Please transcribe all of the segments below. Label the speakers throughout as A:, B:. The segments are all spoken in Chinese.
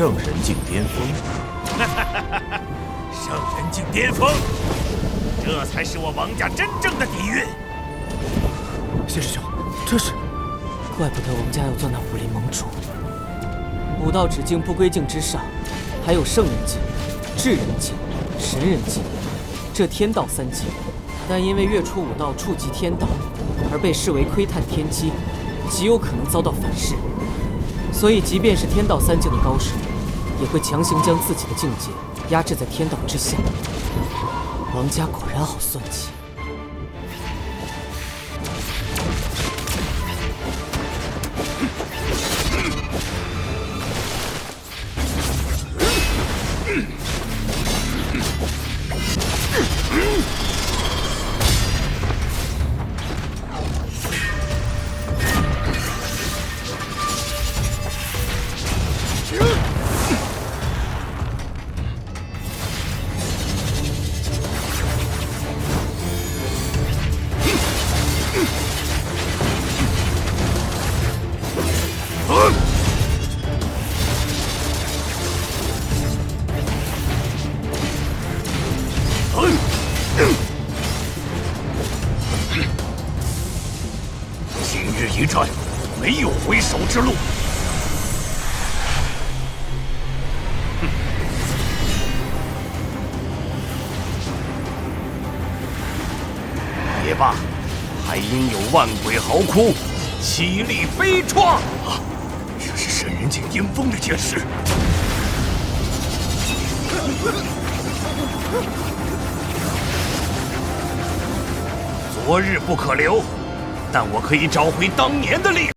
A: 圣人境巅峰。
B: 圣人境巅峰，这才是我王家真正的底蕴。
A: 谢师兄，这是……
C: 怪不得王家要做那武林盟主。武道只境不归境之上，还有圣人境、至人境、神人境，这天道三境。但因为月初武道触及天道，而被视为窥探天机，极有可能遭到反噬。所以，即便是天道三境的高手，也会强行将自己的境界压制在天道之下。王家果然好算计。
B: 今日一战，没有回首之路。也罢，还应有万鬼嚎哭，凄厉悲怆啊！这是神人境巅峰的剑士。昨日不可留，但我可以找回当年的力量。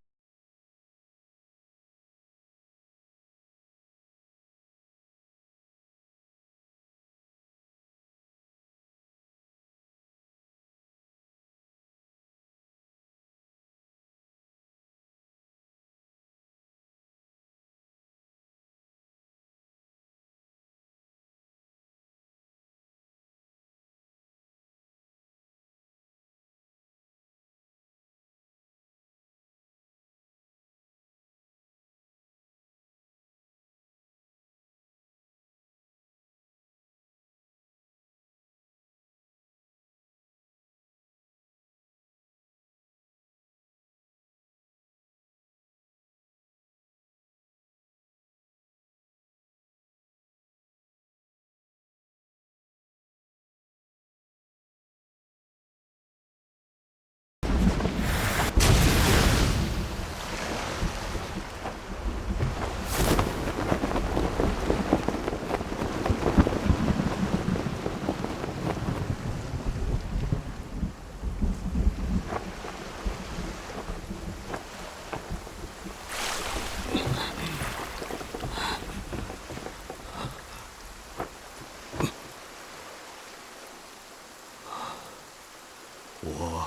B: 我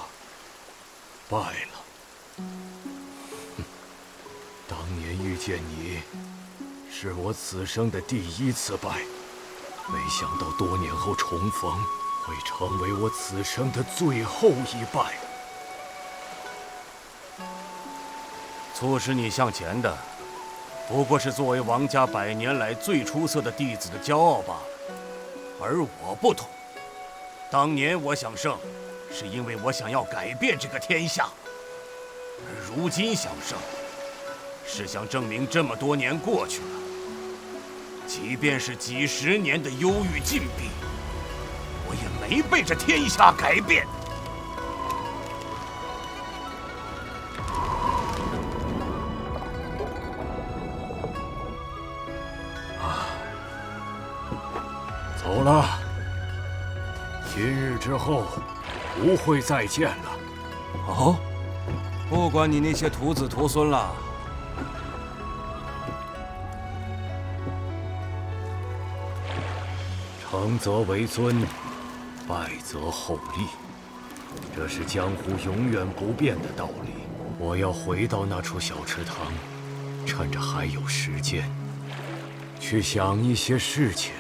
B: 败了。当年遇见你，是我此生的第一次败，没想到多年后重逢，会成为我此生的最后一败。促使你向前的，不过是作为王家100年来最出色的弟子的骄傲罢了。而我不同，当年我想胜，是因为我想要改变这个天下；而如今想胜，是想证明这么多年过去了，即便是几十年的忧郁禁闭，我也没被这天下改变。走了，今日之后不会再见了。
D: 哦，不管你那些徒子徒孙了。
B: 成则为尊，败则后立，这是江湖永远不变的道理。我要回到那处小池塘，趁着还有时间，去想一些事情。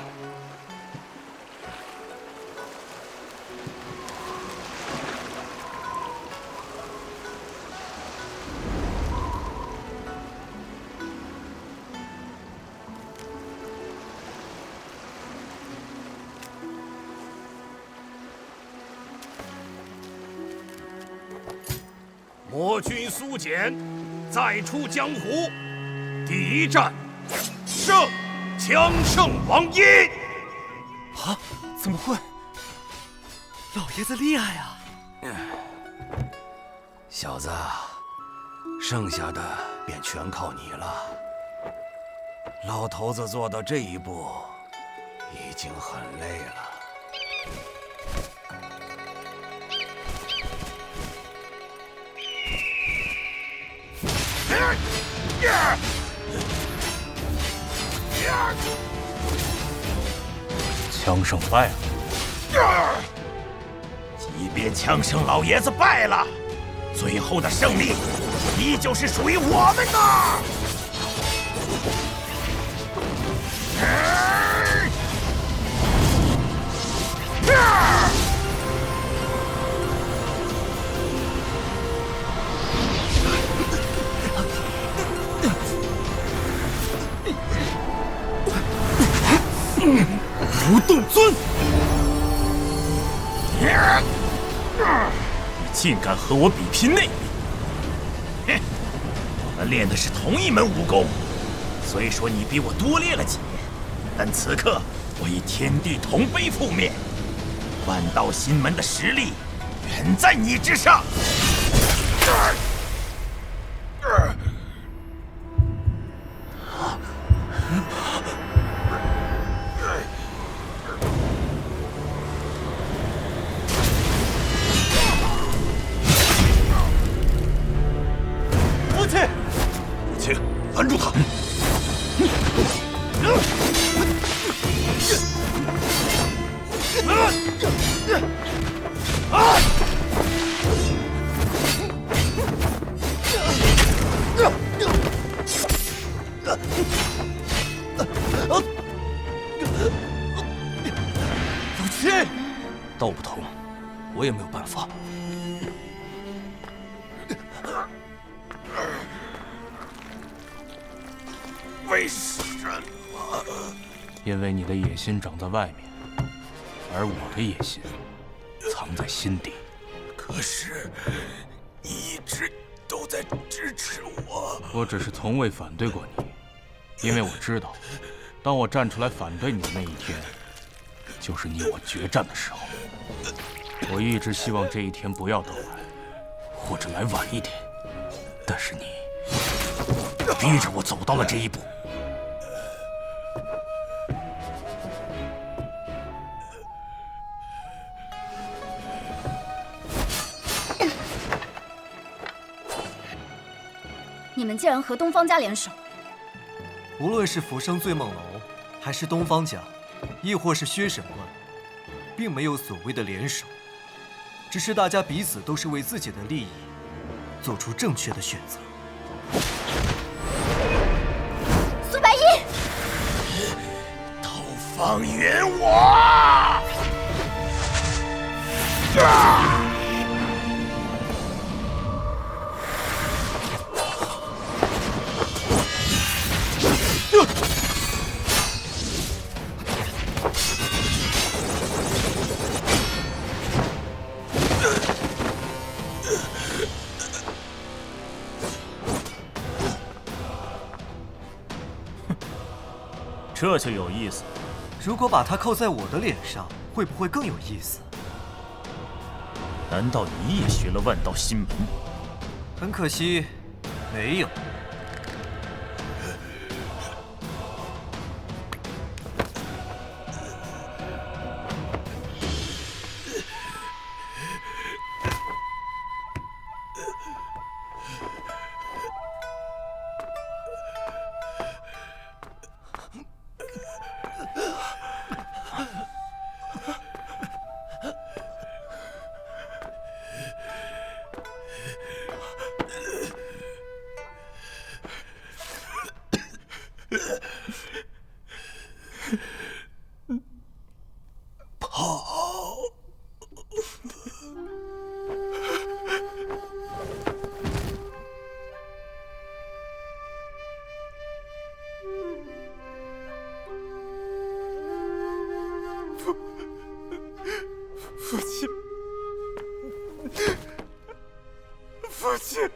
B: 我军苏简再出江湖，第一战胜枪圣王一。
A: 啊？怎么会？老爷子厉害啊！
B: 小子，剩下的便全靠你了。老头子做到这一步，已经很累了。
D: 枪圣败了。
A: 即便枪圣老爷子败了，最后的胜利依旧是属于我们的。不动尊，你竟敢和我比拼内力！哼，我们练的是同一门武功，虽说你比我多练了几年，但此刻我以天地同悲覆灭，万道心门的实力远在你之上。拦住他！
D: 老七，道不同，我也没有办法。
A: 为什么？
D: 因为你的野心长在外面，而我的野心藏在心底。
A: 可是，你一直都在支持我。
D: 我只是从未反对过你，因为我知道，当我站出来反对你的那一天，就是你我决战的时候。我一直希望这一天不要到来，或者来晚一点，但是你逼着我走到了这一步。
E: 你们竟然和东方家联手！
F: 无论是浮生醉梦楼，还是东方家，亦或是薛神官，并没有所谓的联手，只是大家彼此都是为自己的利益做出正确的选择。
E: 苏白衣，
A: 都放远我！
F: 这就有意思。如果把它扣在我的脸上，会不会更有意思？
A: 难道你也学了万道心门？
F: 很可惜，没有。
A: 父亲，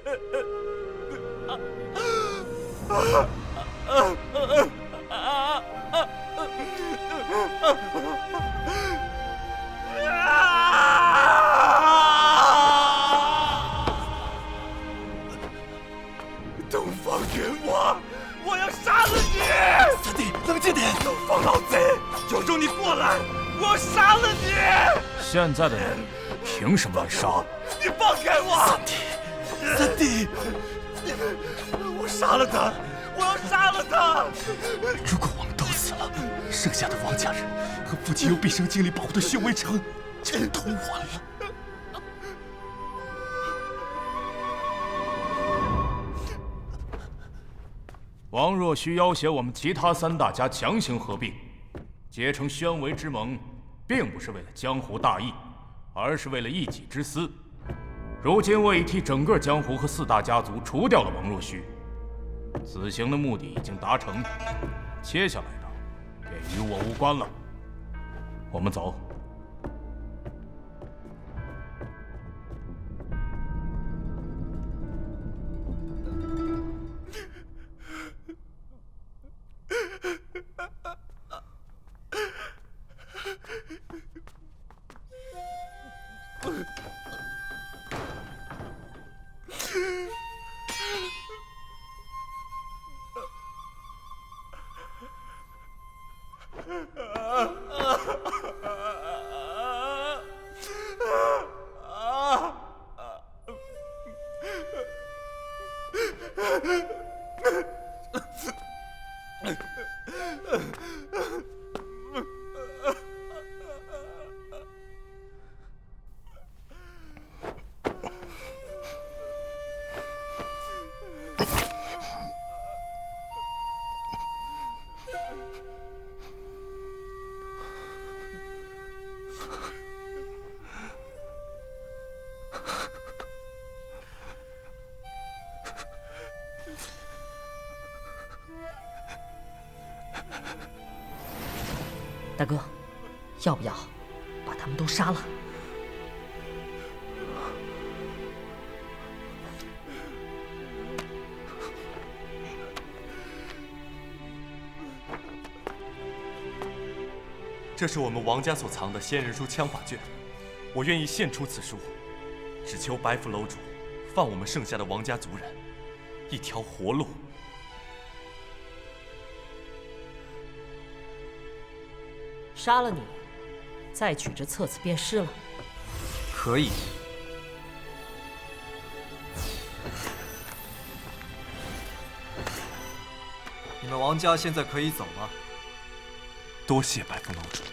A: 东方云我，我要杀了你！
F: 三弟，冷静点！
A: 东方老贼，有种你过来，我要杀了你！
D: 现在的你凭什么来杀？
A: 你放开我！
F: 三弟，
A: 我杀了他！我要杀了他！
F: 如果我们都死了，剩下的王家人和父亲用毕生精力保护的宣威城就都完了。
D: 王若虚要挟我们其他3大家强行合并，结成宣威之盟，并不是为了江湖大义，而是为了一己之私。如今我已替整个江湖和4大家族除掉了王若虚，此行的目的已经达成，接下来的便与我无关了。我们走。
G: 大哥，要不要把他们都杀了？
F: 这是我们王家所藏的仙人书枪法卷，我愿意献出此书，只求白府楼主放我们剩下的王家族人一条活路。
G: 杀了你，再取这册子便是了。
F: 可以。你们王家现在可以走了。多谢白府楼主。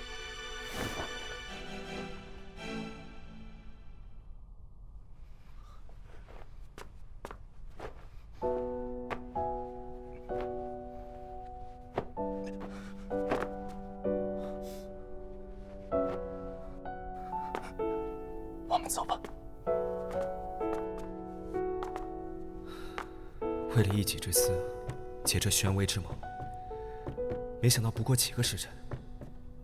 F: 我们走吧。为了一己之私，结这宣威之盟，没想到不过几个时辰，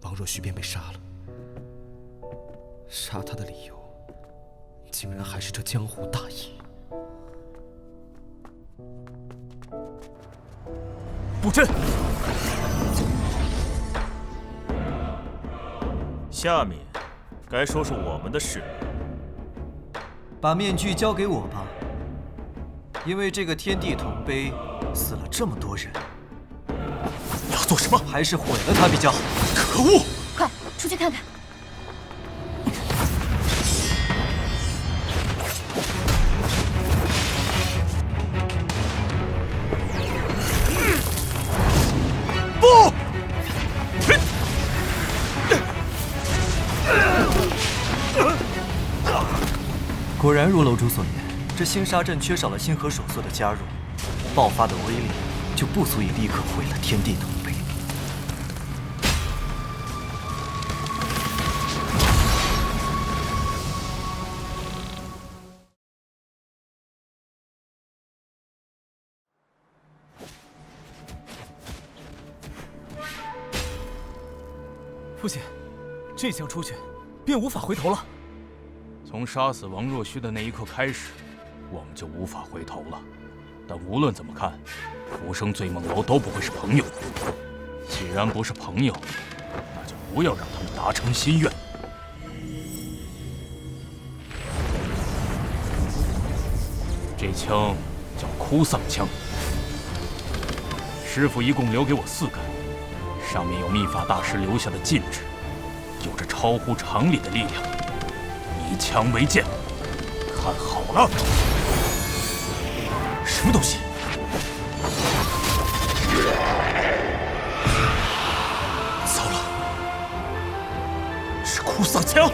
F: 王若虚便被杀了。杀他的理由，竟然还是这江湖大义。布阵。
A: 下面该说是我们的事了。
F: 把面具交给我吧，因为这个天地铜碑死了这么多人，你要做什么？还是毁了它比较好。可恶！
E: 快出去看看。
A: 不！
F: 果然如楼主所言，这星沙阵缺少了星河守缩的加入，爆发的威力就不足以立刻毁了天地铜碑。
H: 父亲，这枪出去，便无法回头了。
D: 从杀死王若虚的那一刻开始，我们就无法回头了。但无论怎么看，浮生醉梦楼都不会是朋友。既然不是朋友，那就不要让他们达成心愿。这枪叫哭丧枪，师傅一共留给我4杆，上面有秘法大师留下的禁制，有着超乎常理的力量。以枪为鉴，看好了。
A: 什么东西？糟了，是哭丧枪！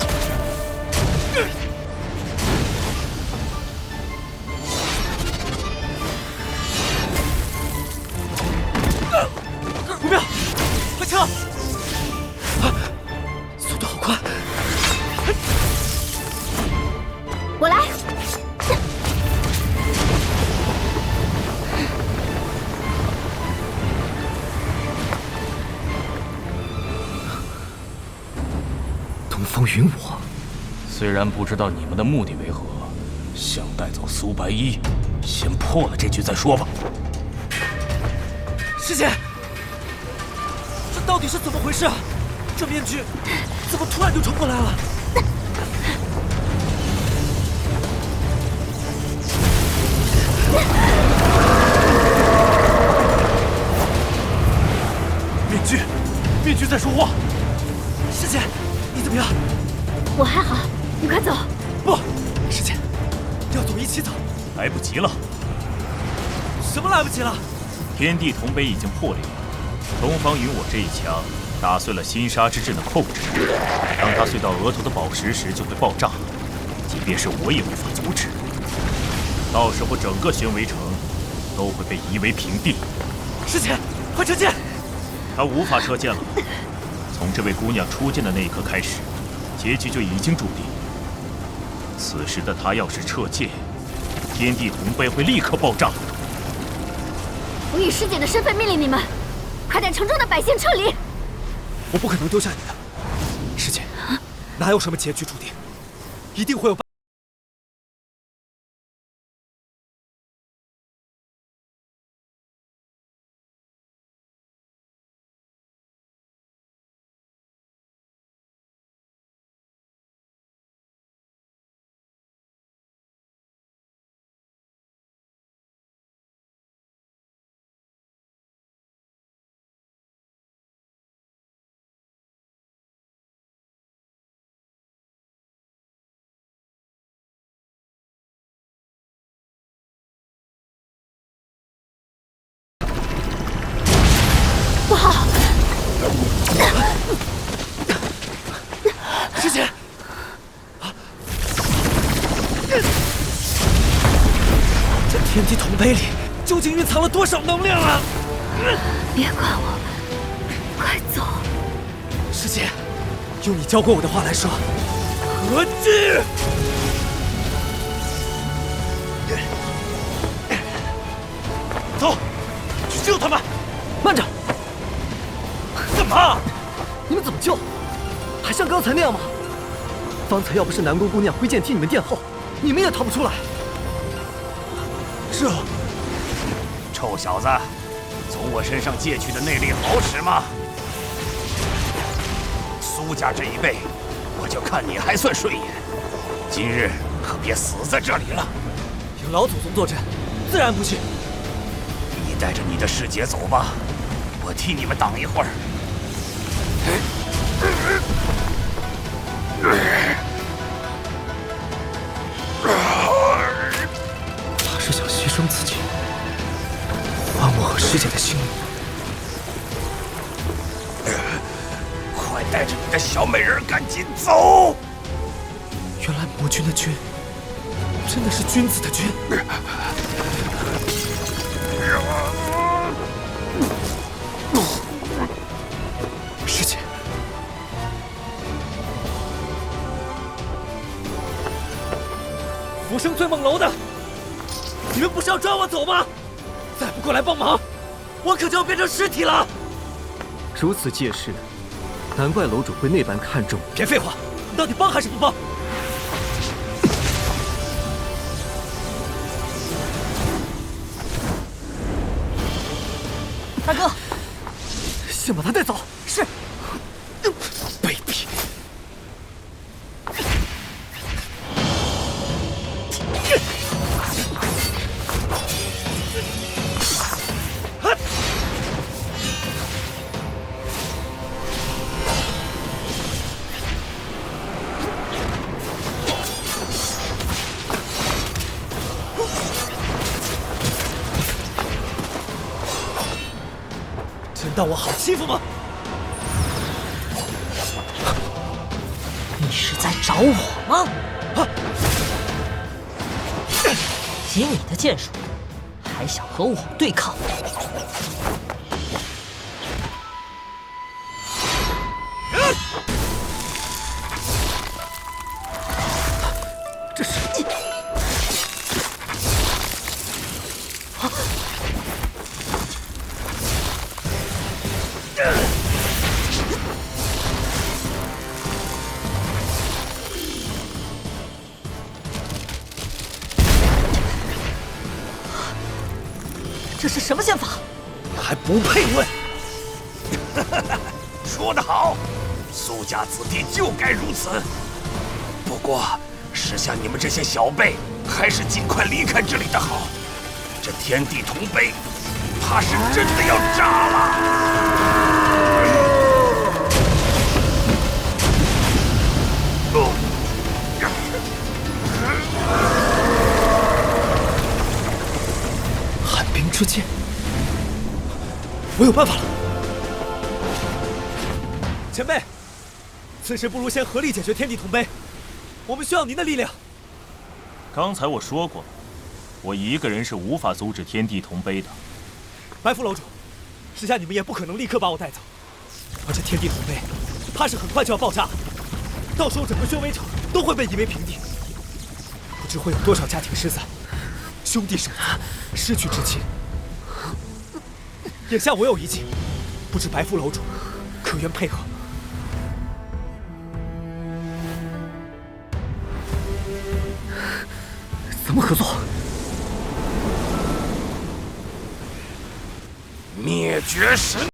F: 不妙，快撤！速度好快！
E: 我来。
F: 东方云我，
D: 虽然不知道你们的目的为何，想带走苏白衣，先破了这局再说吧。
F: 师姐，这到底是怎么回事？这面具怎么突然就冲过来了？面具在说话。师姐，你怎么样？
E: 我还好，你快走。
F: 不，师姐，要走一起走。
A: 来不及了。
F: 什么来不及了？
A: 天地铜碑已经破裂，东方云我这一枪打碎了心杀之阵的控制，当它碎到额头的宝石时就会爆炸，即便是我也无法阻止。到时候整个玄围城都会被夷为平地。
F: 师姐，快撤剑！
A: 他无法撤剑了。从这位姑娘出剑的那一刻开始，结局就已经注定。此时的他要是撤剑，天地铜碑会立刻爆炸。
E: 我以师姐的身份命令你们，快带城中的百姓撤离！
F: 我不可能丢下你的，师姐，哪有什么结局注定，一定会有办法。
E: 不好！
F: 师姐，这天地铜碑里究竟蕴藏了多少能量啊！
E: 别管我，快走！
F: 师姐，用你教过我的话来说，合击！
A: 走，去救他们！
F: 慢着！
A: 干嘛？
F: 你们怎么救？还像刚才那样吗？方才要不是南宫姑娘挥剑替你们殿后，你们也逃不出来。
B: 这臭小子，从我身上借去的内力好使吗？苏家这一辈，我就看你还算顺眼，今日可别死在这里了。
F: 有老祖宗坐镇，自然不去。
B: 你带着你的师姐走吧，我替你们挡一会儿。
F: 他是想牺牲自己，换我和师姐的性命。
B: 快带着你的小美人赶紧走！
F: 原来魔君的君，真的是君子的君。师姐，浮生醉梦楼的，你们不是要抓我走吗？再不过来帮忙，我可就要变成尸体了。如此借势，难怪楼主会那般看重。别废话，你到底帮还是不帮？
C: 大哥，
F: 先把他带走。
C: 是。
H: 当我好欺负吗？
G: 你是在找我吗？以你的剑术，还想和我对抗？
H: 这是。
G: 这是什么剑法？
A: 还不配问！说得好，苏家子弟就该如此。不过，识相你们这些小辈，还是尽快离开这里的好。这天地铜碑，怕是真的要炸了。
H: 寒冰之剑，我有办法了。前辈，此时不如先合力解决天地铜碑，我们需要您的力量。
I: 刚才我说过了，我一个人是无法阻止天地铜碑的。
H: 白府楼主，时下你们也不可能立刻把我带走，而这天地铜碑，怕是很快就要爆炸了，到时候整个宣威城都会被夷为平地，不知会有多少家庭失散，兄弟手足失去至亲。眼下我有一计，不知白府楼主可愿配合？怎么合作？
A: 灭绝神。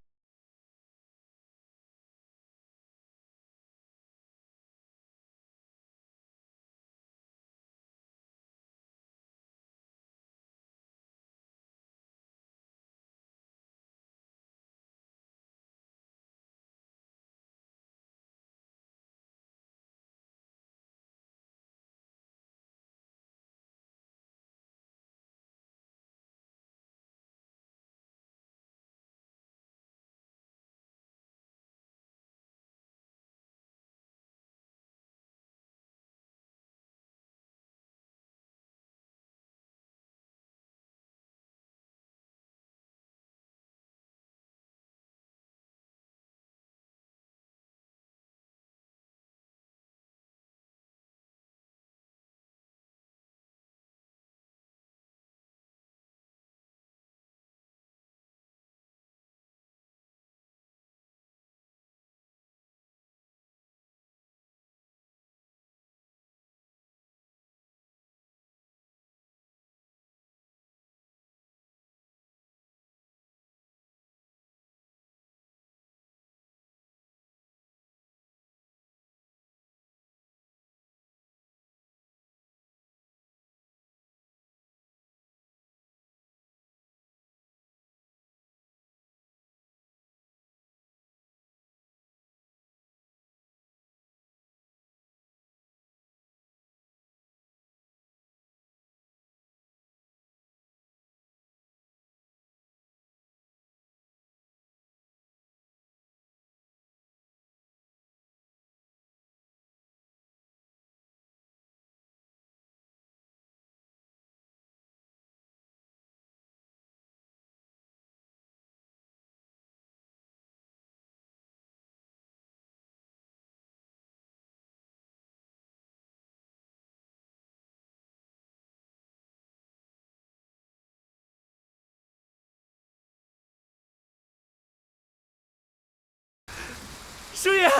H: 师爷，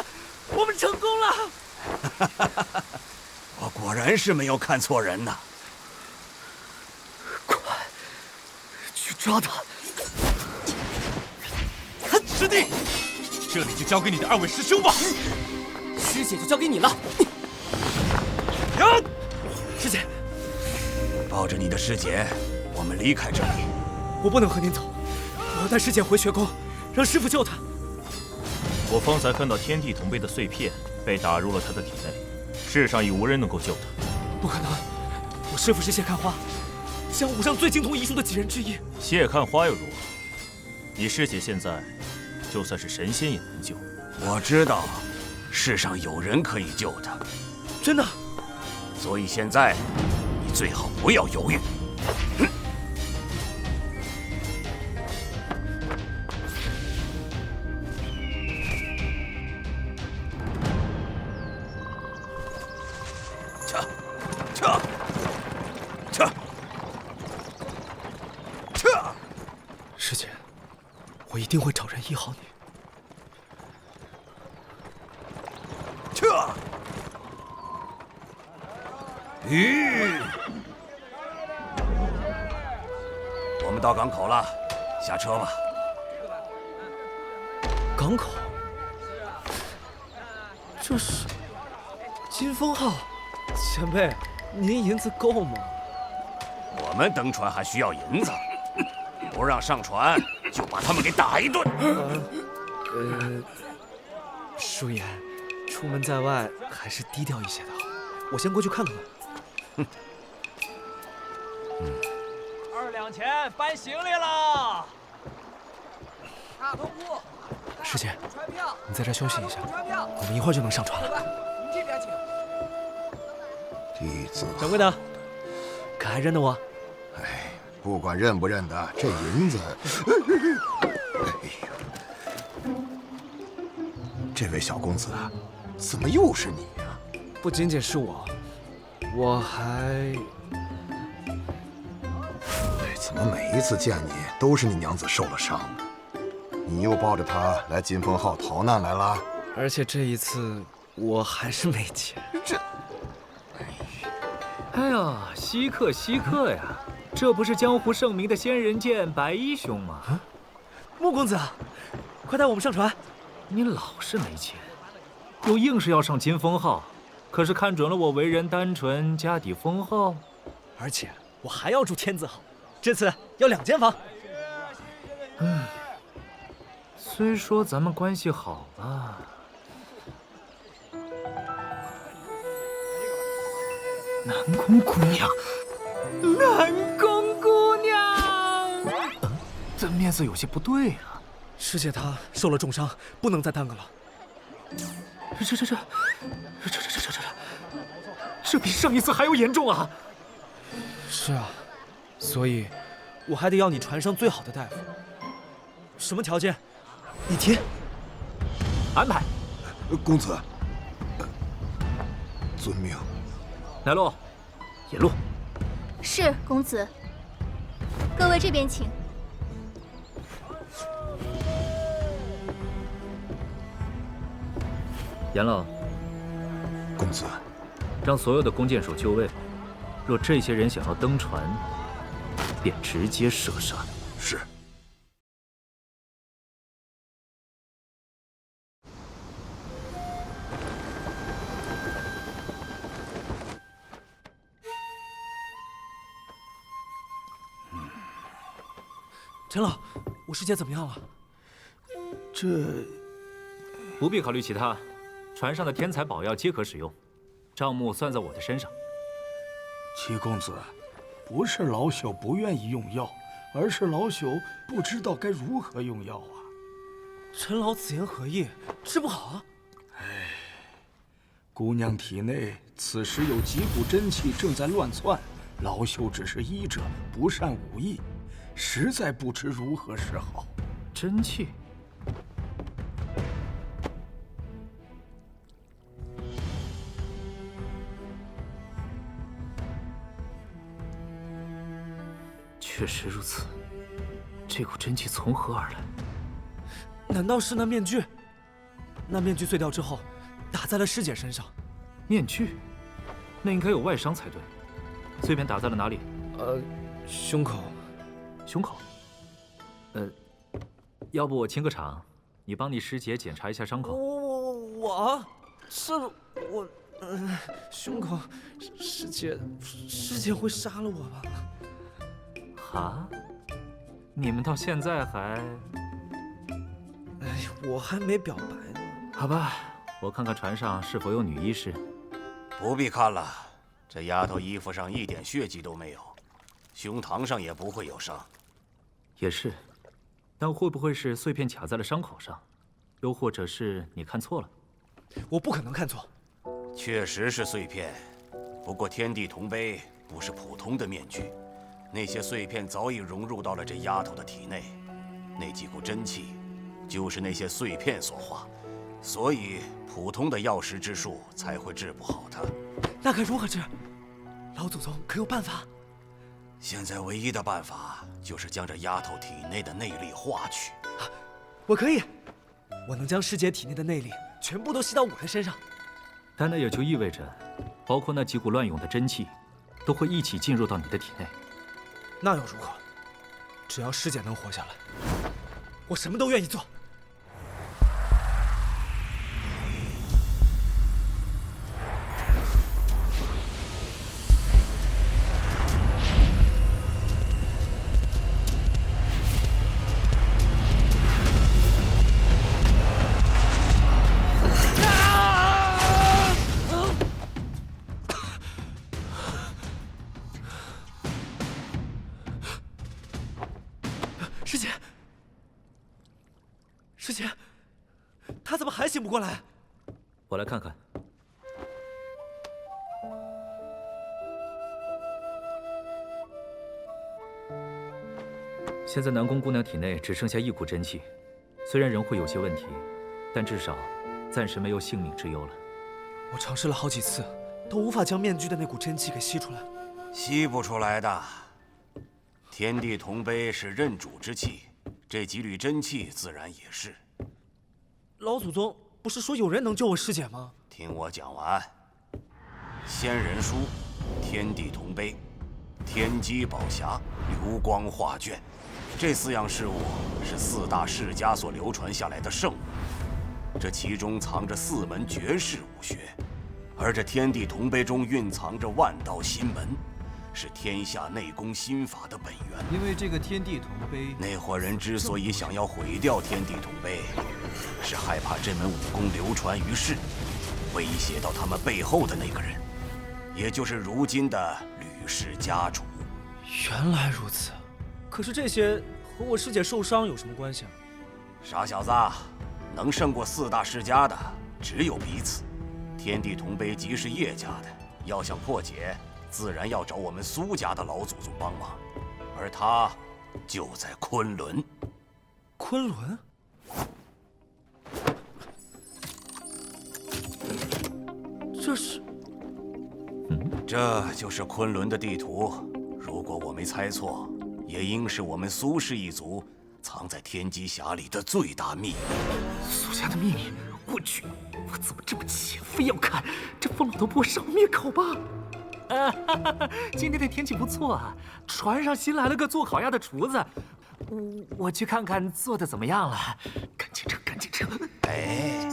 H: 我们成功了！
B: 我果然是没有看错人呐！
H: 快去抓他！
D: 师弟，这里就交给你的二位师兄吧。
C: 师姐就交给你了。
H: 师姐，
B: 抱着你的师姐，我们离开这里。
H: 我不能和您走，我要带师姐回学宫，让师父救她。
I: 我方才看到天地铜碑的碎片被打入了他的体内，世上已无人能够救他。
H: 不可能，我师父是谢看花，江湖上最精通医术的几人之一。
I: 谢看花又如何？你师姐现在就算是神仙也难救。
B: 我知道，世上有人可以救他。
H: 真的？
B: 所以现在，你最好不要犹豫。
H: 师姐，我一定会找人医好你。
B: 我们到港口了，下车吧。
H: 港口？这是金风号，前辈，您银子够吗？
B: 我们登船还需要银子，不让上船就把他们给打一顿。
H: 舒言，出门在外还是低调一些的好。我先过去看看吧。
J: 2两钱搬行李了。大头姑，
H: 师姐，
J: 船票，
H: 你在这休息一下，
J: 船票，
H: 我们一会儿就能上船了。
J: 你这边请。
K: 弟子，
H: 掌柜的，可还认得我？
K: 哎，不管认不认得，这银子，这位小公子啊，怎么又是你呀？
H: 不仅仅是我还……
K: 怎么每一次见你都是你娘子受了伤？你又抱着她来金风号逃难来了？
H: 而且这一次我还是没钱。
J: 哎呀，稀客稀客呀！这不是江湖盛名的仙人剑白衣兄吗？
H: 穆公子，快带我们上船！
J: 你老是没钱，又硬是要上金风号，可是看准了我为人单纯，家底丰厚，
H: 而且我还要住天字号，这次要2间房。
J: 虽说咱们关系好吧。南宫姑娘，南宫姑娘，这面色有些不对啊。
H: 师姐她受了重伤，不能再耽搁了。
J: 这比上一次还要严重啊！
H: 是啊，所以我还得要你船上最好的大夫。什么条件？你提。
J: 安排。
K: 公子，遵命。
J: 来路，引路。
E: 是公子。各位这边请。
J: 严老，
K: 公子，
J: 让所有的弓箭手就位。若这些人想要登船，便直接射杀。
K: 是。
H: 陈老，我师姐怎么样了？
K: 这
J: 不必考虑其他，船上的天材宝药皆可使用，账目算在我的身上。
L: 七公子，不是老朽不愿意用药，而是老朽不知道该如何用药啊。
H: 陈老此言何意？治不好啊！
L: 哎，姑娘体内此时有几股真气正在乱窜，老朽只是医者，不善武艺，实在不知如何是好。
J: 真气？确实如此，这股真气从何而来？
H: 难道是那面具？那面具碎掉之后，打在了师姐身上。
J: 面具？那应该有外伤才对。碎片打在了哪里？
H: 胸口。
J: 胸口？要不我清个场，你帮你师姐检查一下伤口。
H: 我，胸口，师姐会杀了我吧？
J: 哈？你们到现在还……
H: 哎，我还没表白呢。
J: 好吧，我看看船上是否有女医师。
B: 不必看了，这丫头衣服上一点血迹都没有，胸膛上也不会有伤。
J: 也是，但会不会是碎片卡在了伤口上，又或者是你看错了？
H: 我不可能看错。
B: 确实是碎片，不过天地铜碑不是普通的面具，那些碎片早已融入到了这丫头的体内，那几股真气就是那些碎片所化，所以普通的药石之术才会治不好她。
H: 那该如何治？老祖宗可有办法？
B: 现在唯一的办法就是将这丫头体内的内力化去。
H: 我可以，我能将师姐体内的内力全部都吸到我的身上。
J: 但那也就意味着，包括那几股乱涌的真气，都会一起进入到你的体内。
H: 那又如何？只要师姐能活下来，我什么都愿意做。师姐，师姐，她怎么还醒不过来？
J: 我来看看。现在南宫姑娘体内只剩下一股真气，虽然仍会有些问题，但至少暂时没有性命之忧了。
H: 我尝试了好几次，都无法将面具的那股真气给吸出来。
B: 吸不出来的。天地铜碑是认主之气，这几缕真气自然也是。
H: 老祖宗不是说有人能救我师姐吗？
B: 听我讲完。仙人书、天地铜碑、天机宝匣、流光画卷，这4样事物是4大世家所流传下来的圣物，这其中藏着4门绝世武学，而这天地铜碑中蕴藏着万道心门，是天下内功心法的本源。
F: 因为这个天地铜碑，
B: 那伙人之所以想要毁掉天地铜碑，是害怕这门武功流传于世，威胁到他们背后的那个人，也就是如今的吕氏家主。
H: 原来如此，可是这些和我师姐受伤有什么关系啊？
B: 傻小子，能胜过4大世家的只有彼此。天地铜碑即是叶家的，要想破解，自然要找我们苏家的老祖宗帮忙，而他就在昆仑。
H: 昆仑？这是？
B: 这就是昆仑的地图。如果我没猜错，也应是我们苏氏一族藏在天机匣里的最大秘密。
J: 苏家的秘密？我去，我怎么这么贱，非要看？这疯老头不会上灭口吧？今天的天气不错啊，船上新来了个做烤鸭的厨子，我去看看做的怎么样了。赶紧撤，赶紧撤！
B: 哎，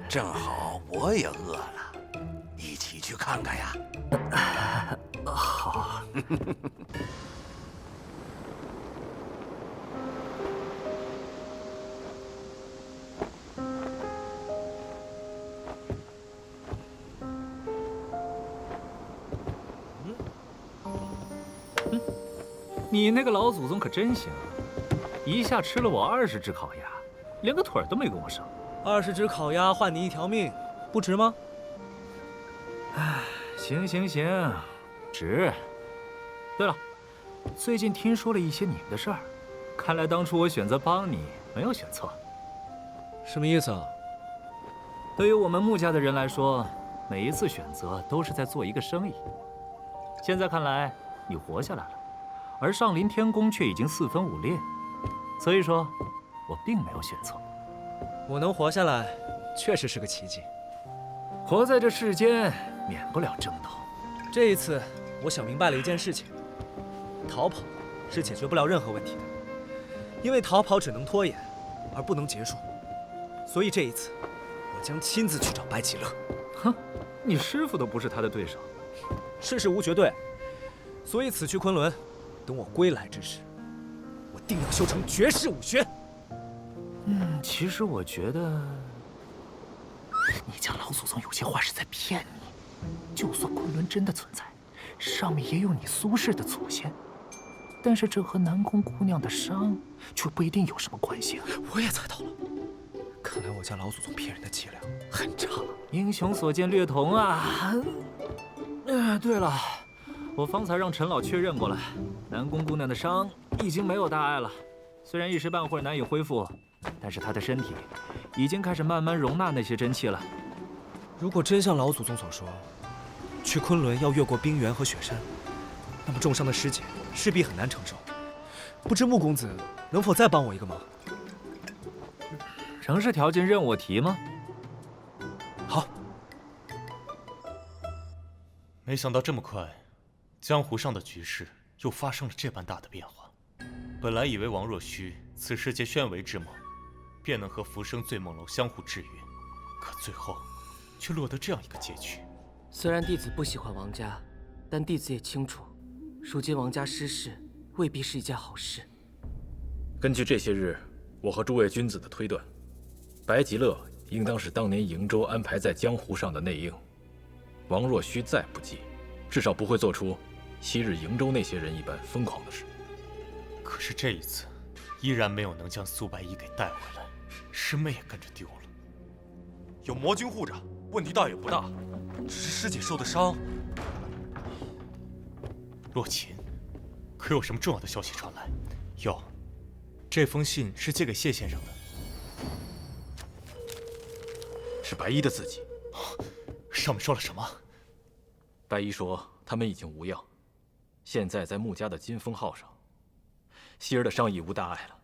B: 正好我也饿了，一起去看看呀。
J: 好。你那个老祖宗可真行，一下吃了我20只烤鸭，连个腿都没跟我上。
H: 20只烤鸭换你1条命，不值吗？
J: 唉，行，值。对了，最近听说了一些你们的事儿，看来当初我选择帮你没有选错。
H: 什么意思啊？
J: 对于我们穆家的人来说，每一次选择都是在做一个生意。现在看来，你活下来了。而上林天宫却已经4分5裂，所以说，我并没有选错。
H: 我能活下来，确实是个奇迹。
J: 活在这世间，免不了争斗。
H: 这一次，我想明白了一件事情：逃跑是解决不了任何问题的，因为逃跑只能拖延，而不能结束。所以这一次，我将亲自去找白起乐。
J: 哼，你师父都不是他的对手。
H: 世事无绝对，所以此去昆仑。等我归来之时，我定要修成绝世武学。
J: 其实我觉得，你家老祖宗有些话是在骗你。就算昆仑真的存在，上面也有你苏氏的祖先，但是这和南宫姑娘的伤却不一定有什么关系啊！
H: 我也猜到了，看来我家老祖宗骗人的伎俩很差。
J: 英雄所见略同啊！对了，我方才让陈老确认过了，南宫姑娘的伤已经没有大碍了，虽然一时半会儿难以恢复，但是她的身体已经开始慢慢容纳那些真气了。
H: 如果真像老祖宗所说，去昆仑要越过冰原和雪山，那么重伤的师姐势必很难承受。不知穆公子能否再帮我一个忙？
J: 城市条件任我提吗？
H: 好。
I: 没想到这么快，江湖上的局势又发生了这般大的变化。本来以为王若虚此时结宣为之盟，便能和浮生醉梦楼相互制约，可最后却落得这样一个结局。
C: 虽然弟子不喜欢王家，但弟子也清楚，如今王家失势，未必是一件好事。
M: 根据这些日我和诸位君子的推断，白极乐应当是当年瀛州安排在江湖上的内应。王若虚再不济，至少不会做出昔日瀛州那些人一般疯狂的事。
I: 可是这一次，依然没有能将苏白衣给带回来，师妹也跟着丢了。
N: 有魔君护着，问题倒也不大，只是师姐受的伤。
I: 洛琴，可有什么重要的消息传来？有，这封信是借给谢先生的，
M: 是白衣的字迹。
I: 上面说了什么？
M: 白衣说他们已经无恙，现在在穆家的金风号上。希儿的伤已无大碍了，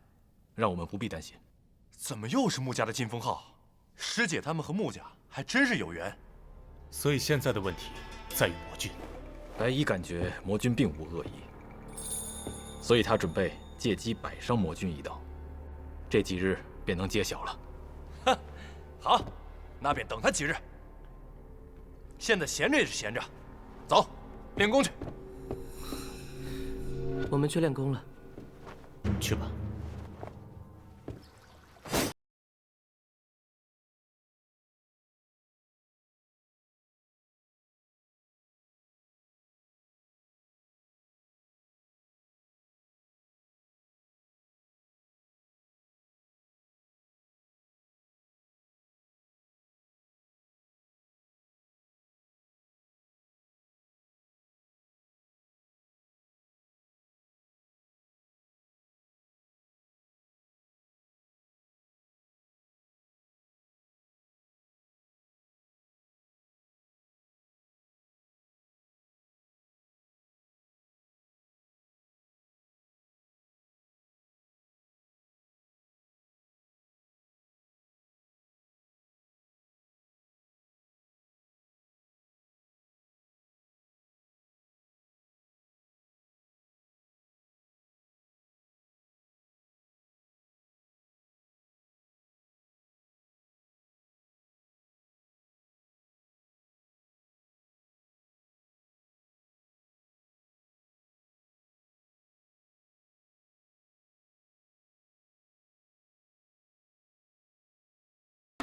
M: 让我们不必担心。
N: 怎么又是穆家的金风号？师姐他们和穆家还真是有缘。
I: 所以现在的问题在于魔君。
M: 白衣感觉魔君并无恶意，所以他准备借机摆上魔君一道，这几日便能揭晓了。
N: 哼，好，那便等他几日。现在闲着也是闲着，走，练功去。
C: 我们去练功了。
I: 去吧。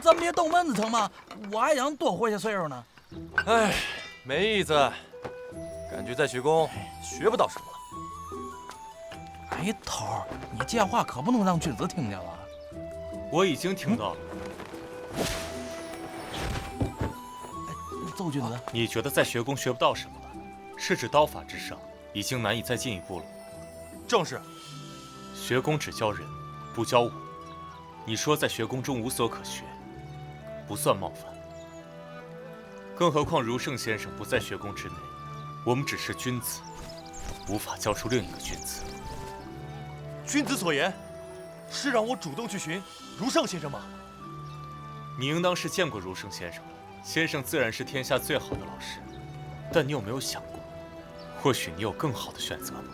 O: 咱们别逗闷子成吗？我还想多活些岁数呢。
N: 哎，没意思，感觉在学宫学不到什么了。
O: 哎，头儿，你这话可不能让君子听见了。
I: 我已经听到了。
O: 邹君子，
I: 你觉得在学宫学不到什么了？是指刀法之上已经难以再进一步了。
N: 正是。
I: 学宫只教人，不教武。你说在学宫中无所可学，不算冒犯。更何况如圣先生不在学宫之内，我们只是君子，无法教出另一个君子。
N: 君子所言，是让我主动去寻如圣先生吗？
I: 你应当是见过如圣先生了，先生自然是天下最好的老师。但你有没有想过，或许你有更好的选择呢？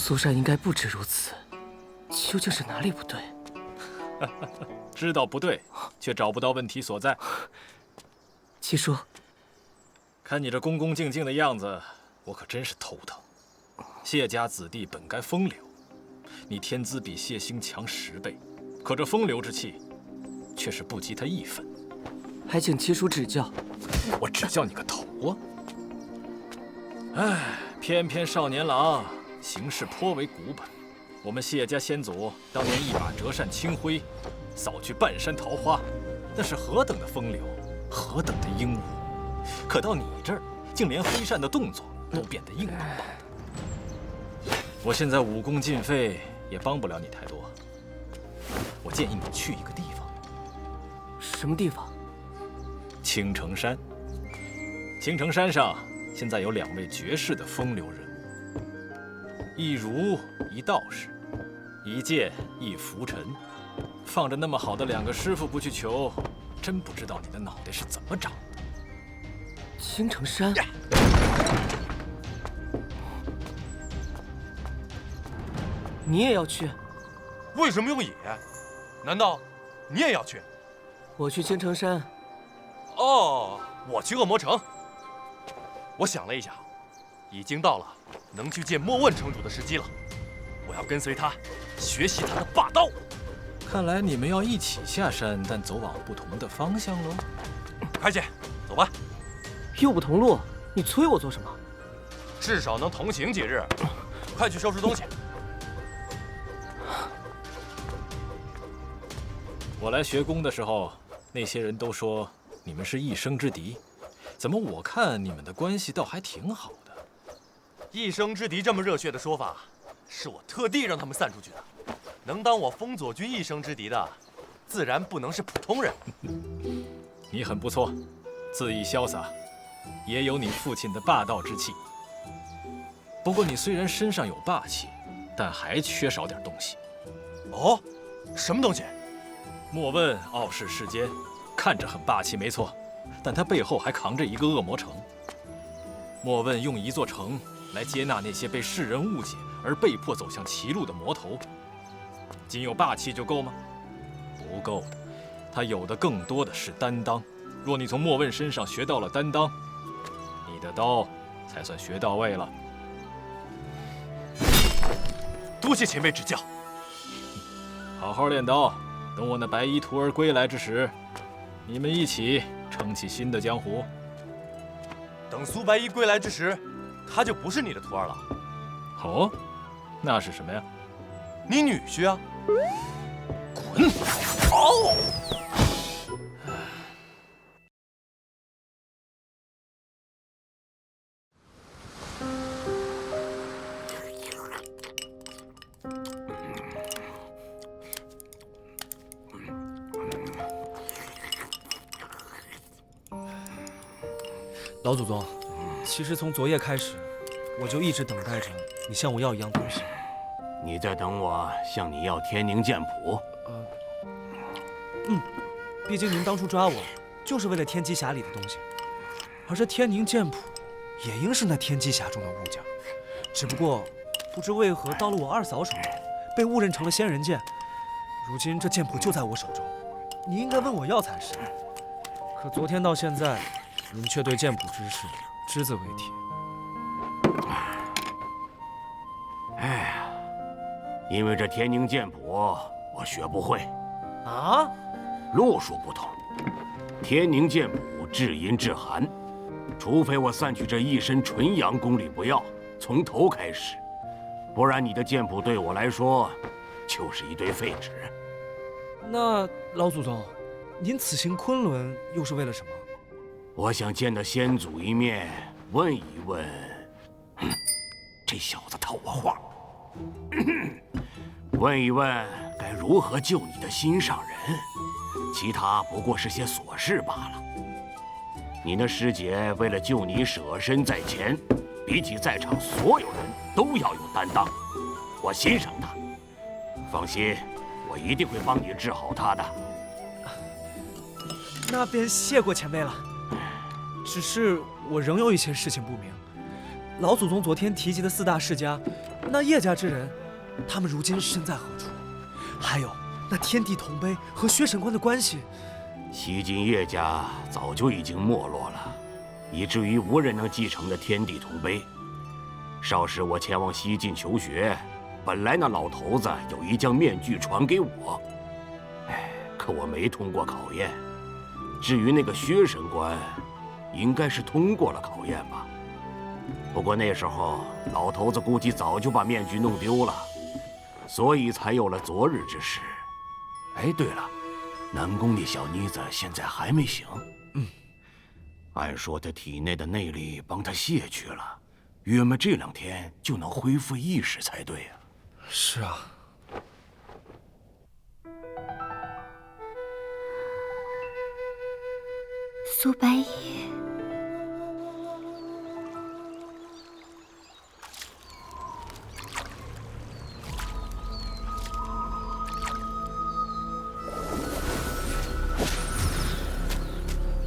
C: 苏珊应该不止如此，究竟是哪里不对？
M: 知道不对，却找不到问题所在。
C: 七叔，
M: 看你这恭恭敬敬的样子，我可真是头疼。谢家子弟本该风流，你天资比谢兴强10倍，可这风流之气，却是不及他1分。
C: 还请七叔指教。
M: 我指教你个头啊！哎，偏偏少年郎行事颇为古板。我们谢家先祖当年一把折扇清辉，扫去半山桃花，那是何等的风流，何等的英武。可到你这儿，竟连挥扇的动作都变得硬邦邦的。我现在武功尽废，也帮不了你太多。我建议你去一个地方。
C: 什么地方？
M: 青城山。青城山上现在有2位绝世的风流人物，一儒一道士，一剑一浮尘。放着那么好的2个师傅不去求，真不知道你的脑袋是怎么长的。
C: 青城山，你也要去？
N: 为什么用也？难道你也要去？
C: 我去青城山。
N: 哦，我去恶魔城。我想了一下，已经到了能去见莫问城主的时机了。我要跟随他，学习他的霸道。
M: 看来你们要一起下山，但走往不同的方向喽。
N: 开姐，走吧。
C: 又不同路，你催我做什么？
N: 至少能同行几日。快去收拾东西。
M: 我来学宫的时候，那些人都说你们是一生之敌，怎么我看你们的关系倒还挺好的？
N: 一生之敌这么热血的说法，是我特地让他们散出去的。能当我封左军一生之敌的，自然不能是普通人。
M: 你很不错，恣意潇洒，也有你父亲的霸道之气。不过你虽然身上有霸气，但还缺少点东西。
N: 哦，什么东西？
M: 莫问傲视世间，看着很霸气没错，但他背后还扛着一个恶魔城。莫问用一座城来接纳那些被世人误解而被迫走向歧路的魔头，仅有霸气就够吗？不够的，他有的更多的是担当。若你从莫问身上学到了担当，你的刀才算学到位了。
N: 多谢前辈指教。
M: 好好练刀，等我那白衣徒儿归来之时，你们一起撑起新的江湖。
N: 等苏白衣归来之时，他就不是你的徒儿了。
M: 哦，那是什么呀？
N: 你女婿啊！滚！哦！
H: 老祖宗，其实从昨夜开始，我就一直等待着你向我要一样东西。
B: 你在等我向你要天宁剑谱？
H: 毕竟您当初抓我，就是为了天机匣里的东西，而这天宁剑谱也应是那天机匣中的物件。只不过，不知为何到了我二嫂手里，被误认成了仙人剑。如今这剑谱就在我手中，你应该问我要才是。可昨天到现在，您却对剑谱之事只字未提。
B: 哎呀，因为这天宁剑谱我学不会
H: 啊，
B: 路数不同。天宁剑谱至阴至寒，除非我散去这一身纯阳功力不要，从头开始，不然你的剑谱对我来说就是一堆废纸。
H: 那老祖宗，您此行昆仑又是为了什么？
B: 我想见那先祖一面，问一问，这小子套我话，问一问该如何救你的心上人，其他不过是些琐事罢了。你那师姐为了救你舍身在前，比起在场所有人都要有担当，我欣赏她。放心，我一定会帮你治好她的。
H: 那便谢过前辈了。只是我仍有一些事情不明。老祖宗昨天提及的4大世家，那叶家之人，他们如今身在何处？还有那天地铜碑和薛神官的关系？
B: 西晋叶家早就已经没落了，以至于无人能继承的天地铜碑。少时我前往西晋求学，本来那老头子有意将面具传给我，可我没通过考验。至于那个薛神官，应该是通过了考验吧。不过那时候老头子估计早就把面具弄丢了，所以才有了昨日之事。对了，南宫那小妮子现在还没醒。按说她体内的内力帮她泄去了，约么这2天就能恢复意识才对啊。
H: 是啊。
E: 苏白衣，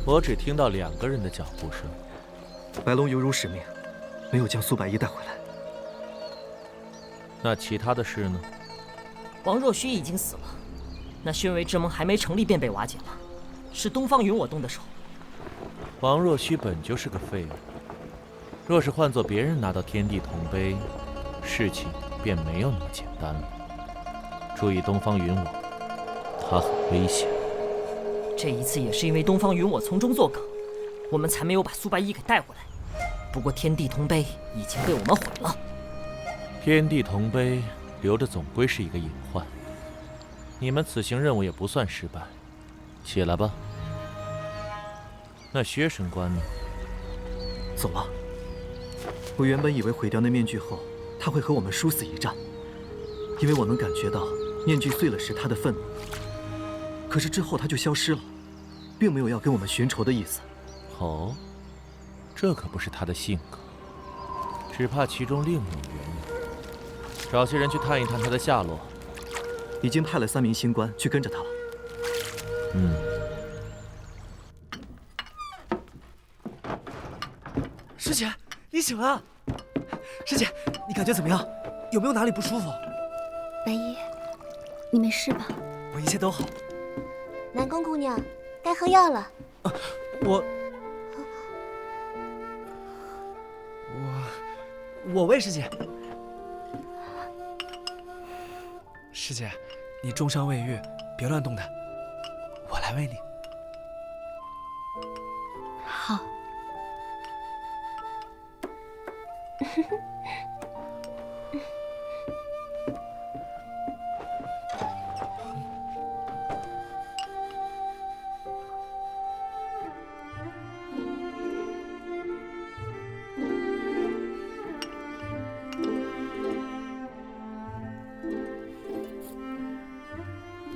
I: 我只听到2个人的脚步声。
F: 白龙犹如使命，没有将苏白衣带回来。
I: 那其他的事呢？
G: 王若虚已经死了，那宣维之盟还没成立便被瓦解了，是东方云我动的手。
I: 王若虚本就是个废物，若是换做别人拿到天地铜碑，事情便没有那么简单了。注意东方云我，他很危险。
G: 这一次也是因为东方云我从中作梗，我们才没有把苏白衣给带回来。不过天地铜碑已经被我们毁了。
I: 天地铜碑留着总归是一个隐患，你们此行任务也不算失败，起来吧。那薛神官呢？
F: 走了。我原本以为毁掉那面具后，他会和我们殊死一战，因为我能感觉到面具碎了时他的愤怒。可是之后他就消失了，并没有要跟我们寻仇的意思。
I: 哦，这可不是他的性格，只怕其中另有原因。找些人去探一探他的下落。
F: 已经派了3名新官去跟着他了。
H: 师姐，你醒了。师姐，你感觉怎么样？有没有哪里不舒服？
E: 白衣，你没事吧？
H: 我一切都好。
E: 南宫姑娘，该喝药了。
H: 我喂师姐。师姐，你重伤未愈，别乱动弹，我来喂你。
E: 好。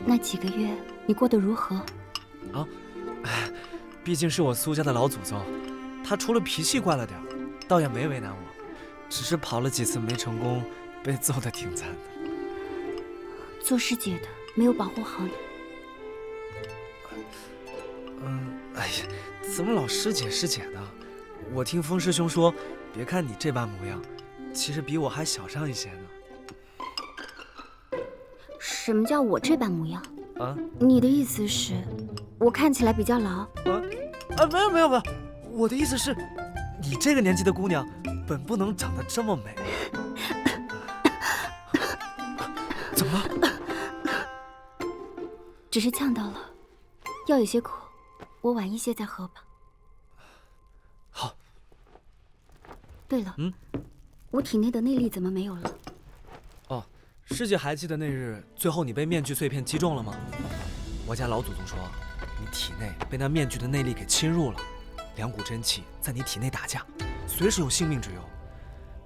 E: 那几个月你过得如何？
H: 毕竟是我苏家的老祖宗，他除了脾气怪了点，倒也没为难我，只是跑了几次没成功，被揍得挺惨的。
E: 做师姐的没有保护好你。
H: 哎呀，怎么老师姐师姐的？我听风师兄说，别看你这般模样，其实比我还小上一些呢。
E: 什么叫我这般模样？
H: 啊？
E: 你的意思是，我看起来比较老？
H: 没有，我的意思是，你这个年纪的姑娘，本不能长得这么美。怎么了？
E: 只是呛到了，药有些苦，我晚一些再喝吧。
H: 好。
E: 对了，我体内的内力怎么没有了？
H: 哦，师姐还记得那日最后你被面具碎片击中了吗？我家老祖宗说，你体内被那面具的内力给侵入了，2股真气在你体内打架，随时有性命之忧，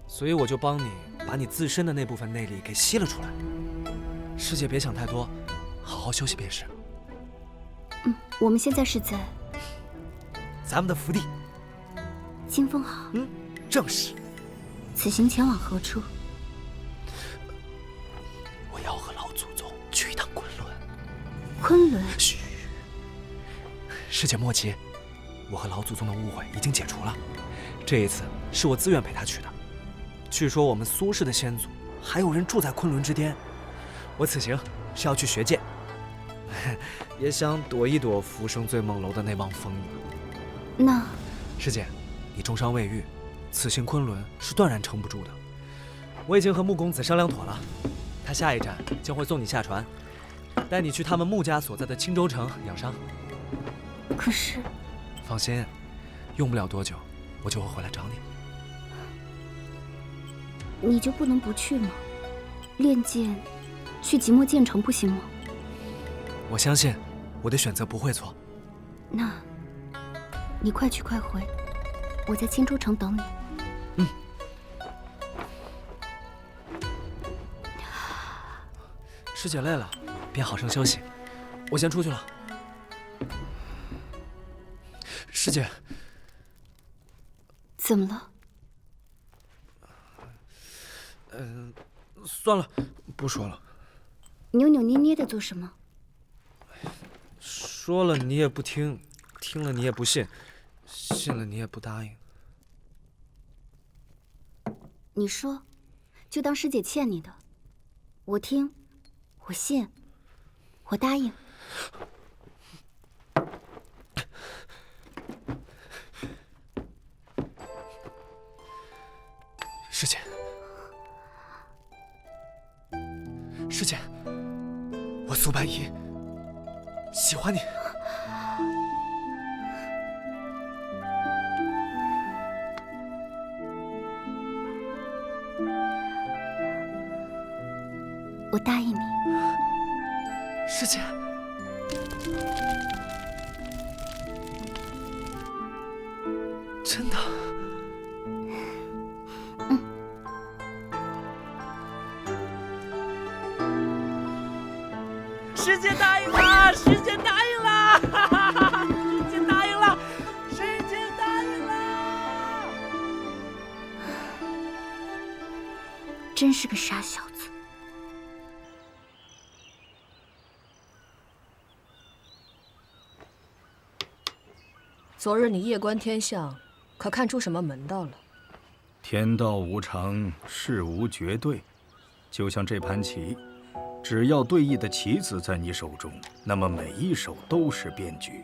H: 所以我就帮你把你自身的那部分内力给吸了出来。师姐别想太多，好好休息便是。
E: 我们现在是在
H: 咱们的福地
E: 金风好。
H: 正是。
E: 此行前往何处？
H: 我要和老祖宗去一趟昆仑。
E: 昆仑？
H: 嘘，师姐莫急，我和老祖宗的误会已经解除了。这一次是我自愿陪他去的。据说我们苏氏的先祖还有人住在昆仑之巅。我此行是要去学剑，也想躲一躲浮生醉梦楼的那帮疯子。
E: 那
H: 师姐，你重伤未愈，此行昆仑是断然撑不住的。我已经和穆公子商量妥了，他下一站将会送你下船，带你去他们穆家所在的青州城养伤。
E: 可是，
H: 放心，用不了多久，我就会回来找你。
E: 你就不能不去吗？练剑，去即墨剑城不行吗？
H: 我相信我的选择不会错。
E: 那，你快去快回，我在青州城等你。
H: 师姐累了，便好生休息。我先出去了。师姐，
E: 怎么了？
H: 算了，不说了。
E: 扭扭捏捏的做什么？
H: 说了你也不听，听了你也不信，信了你也不答应。
E: 你说，就当师姐欠你的。我听，我信，我答应。
H: 师姐，师姐，我苏白衣喜欢你。
E: 我答应你。
H: 师姐，真的。
J: 师姐答应了，师姐答应了，哈哈哈！师姐答应了，师姐答应了。
E: 真是个傻小子。
P: 昨日你夜观天象，可看出什么门道了？
L: 天道无常，事无绝对，就像这盘棋。只要对弈的棋子在你手中，那么每一手都是变局。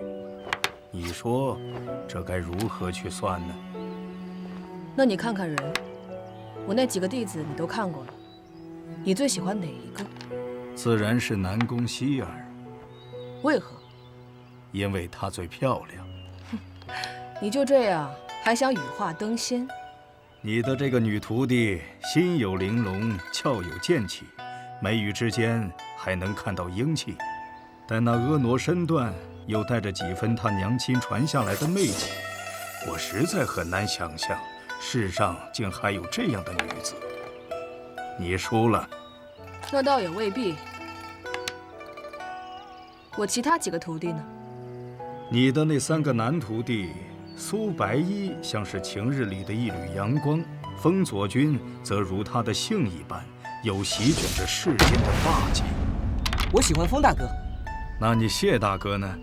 L: 你说，这该如何去算呢？
P: 那你看看人，我那几个弟子你都看过了，你最喜欢哪一个？
L: 自然是南宫希儿。
P: 为何？
L: 因为她最漂亮。
P: 你就这样还想羽化登仙？
L: 你的这个女徒弟心有玲珑，俏有剑气。眉宇之间还能看到英气，但那婀娜身段又带着几分她娘亲传下来的媚气，我实在很难想象世上竟还有这样的女子。你输了。
P: 那倒也未必。我其他几个徒弟呢？
L: 你的那3个男徒弟，苏白衣像是晴日里的一缕阳光，风佐君则如他的姓一般。有席卷着世间的霸气。
C: 我喜欢风大哥。
L: 那你谢大哥呢？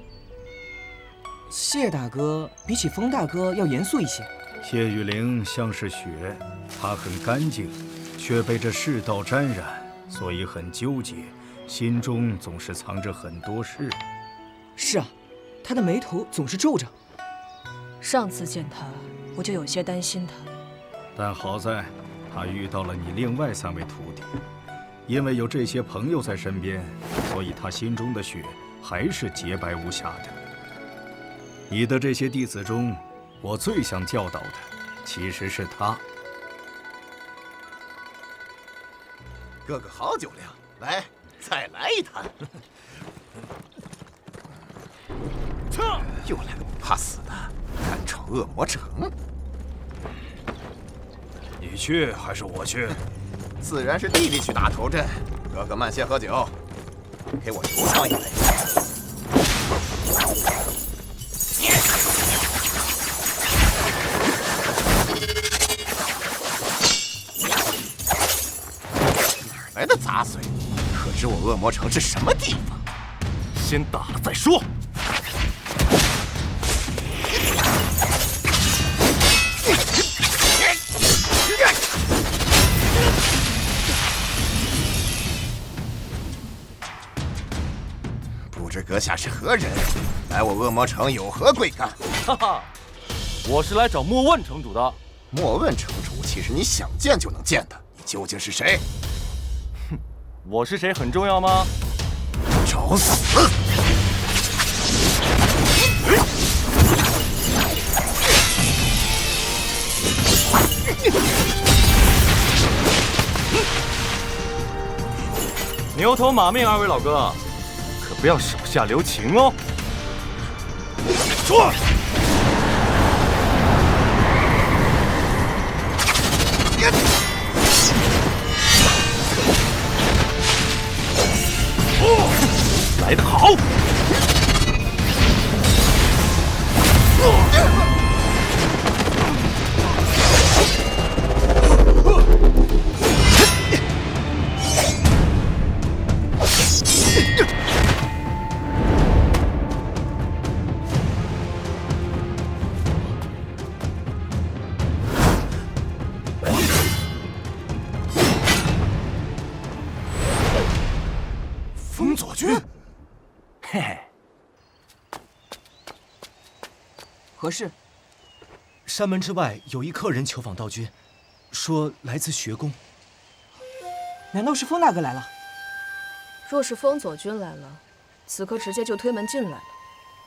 C: 谢大哥比起风大哥要严肃一些。
L: 谢玉玲像是雪，她很干净，却被这世道沾染，所以很纠结，心中总是藏着很多事。
C: 是啊，她的眉头总是皱着。
P: 上次见她，我就有些担心她。
L: 但好在他遇到了你另外3位徒弟，因为有这些朋友在身边，所以他心中的雪还是洁白无瑕的。你的这些弟子中，我最想教导的其实是他。
A: 哥哥好酒量，来，再来一坛。又来个不怕死的，敢闯恶魔城。
B: 你去还是我去？
A: 自然是弟弟去打头阵。哥哥慢些喝酒，给我储藏一杯。哪来的杂碎？可知我恶魔城是什么地方？先打了再说。
K: 知阁下是何人，来我恶魔城有何贵干？
N: 哈哈，我是来找莫问城主的。
K: 莫问城主岂是你想见就能见的？你究竟是谁？
N: 哼，我是谁很重要吗？
K: 找死！
N: 牛头马面，二位老哥，可不要手下留情哦。
K: 说。
N: 来得好！
K: 风左军，
O: 嘿嘿，
H: 何事？山门之外有一客人求访道君，说来自学宫。
C: 难道是风大哥来了？
P: 若是风左军来了，此刻直接就推门进来了，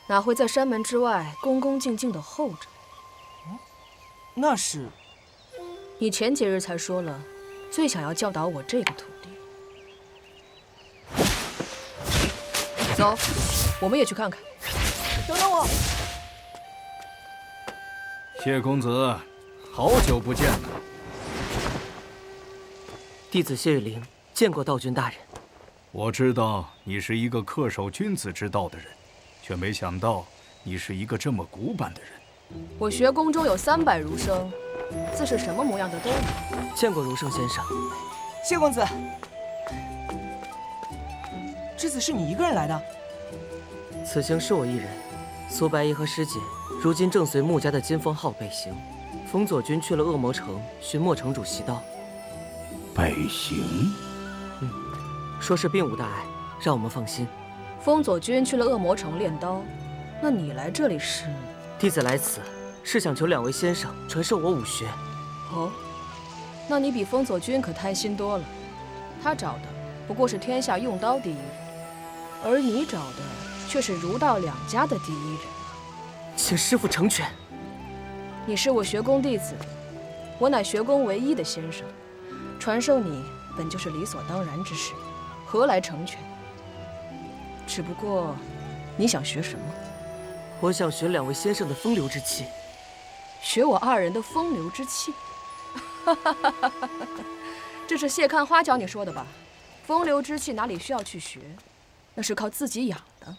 P: 哪会在山门之外恭恭敬敬的候着？
C: 那是……
P: 你前几日才说了，最想要教导我这个徒弟。走，我们也去看看。
C: 等等我。
L: 谢公子，好久不见了。
C: 弟子谢玉玲见过道君大人。
L: 我知道你是一个恪守君子之道的人，却没想到你是一个这么古板的人。
P: 我学宫中有300儒生，自是什么模样的都有。
C: 见过儒生先生。
Q: 谢公子。这次是你一个人来的？
C: 此行是我一人，苏白衣和师姐如今正随穆家的金风号北行。风左军去了恶魔城寻莫城主习道。
L: 北行？
C: 说是并无大碍，让我们放心。
P: 风左军去了恶魔城练刀，那你来这里是？
C: 弟子来此是想求2位先生传授我武学。
P: 哦，那你比风左军可贪心多了。他找的不过是天下用刀第一人，而你找的却是儒道2家的第一人。
C: 请师父成全。
P: 你是我学宫弟子，我乃学宫唯一的先生，传授你本就是理所当然之事，何来成全？只不过，你想学什么？
C: 我想学2位先生的风流之气。
P: 学我2人的风流之气？这是谢看花教你说的吧？风流之气哪里需要去学，那是靠自己养的。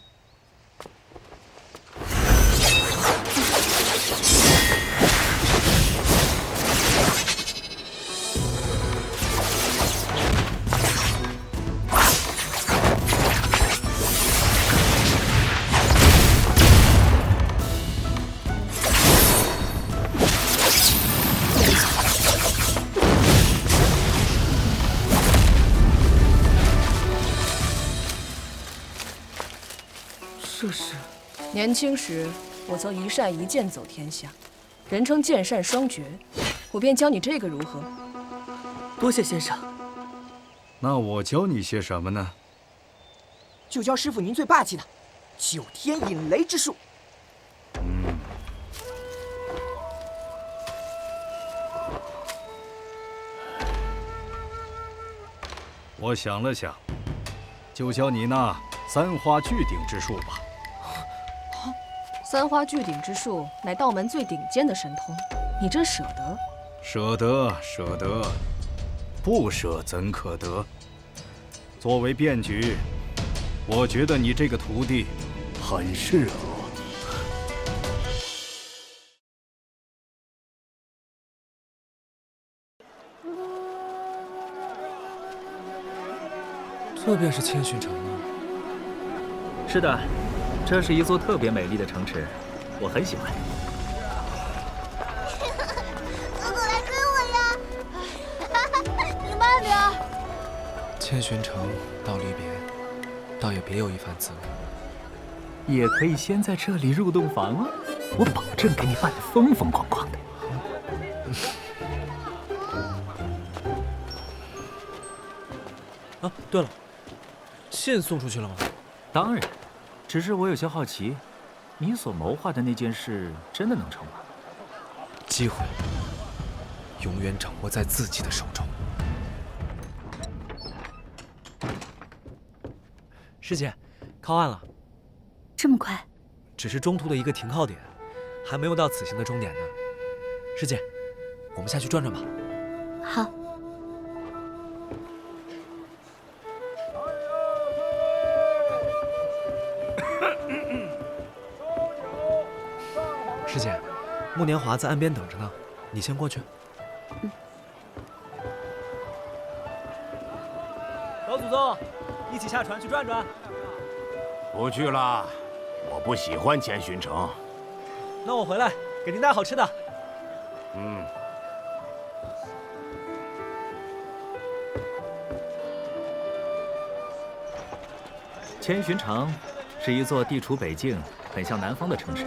C: 这是
P: 年轻时，我曾一扇一剑走天下，人称剑扇双绝。我便教你这个如何？
C: 多谢先生。
L: 那我教你些什么呢？
Q: 就教师傅您最霸气的9天引雷之术。
L: 我想了想，就教你那3花聚顶之术吧。
P: 3花聚顶之术乃道门最顶尖的神通，你真舍得？
L: 舍得，舍得，不舍怎可得？作为辩局，我觉得你这个徒弟很适合。
H: 这便是千寻城吗？
R: 是的，这是一座特别美丽的城池，我很喜欢。
E: 哥哥来追我呀！你慢点儿。
H: 千寻城到离别，倒也别有一番滋味。
J: 也可以先在这里入洞房啊！我保证给你办得风风光光的。
H: 啊，对了，信送出去了吗？
J: 当然，只是我有些好奇，你所谋划的那件事真的能成吗？
H: 机会永远掌握在自己的手中。师姐，靠岸了。
E: 这么快？
H: 只是中途的一个停靠点，还没有到此行的终点呢。师姐，我们下去转转吧。
E: 好。
H: 师姐，穆年华在岸边等着呢，你先过去。老祖宗，一起下船去转转。
B: 不去了，我不喜欢千寻城。
H: 那我回来给您带好吃的。
J: 千寻城是一座地处北境、很像南方的城市，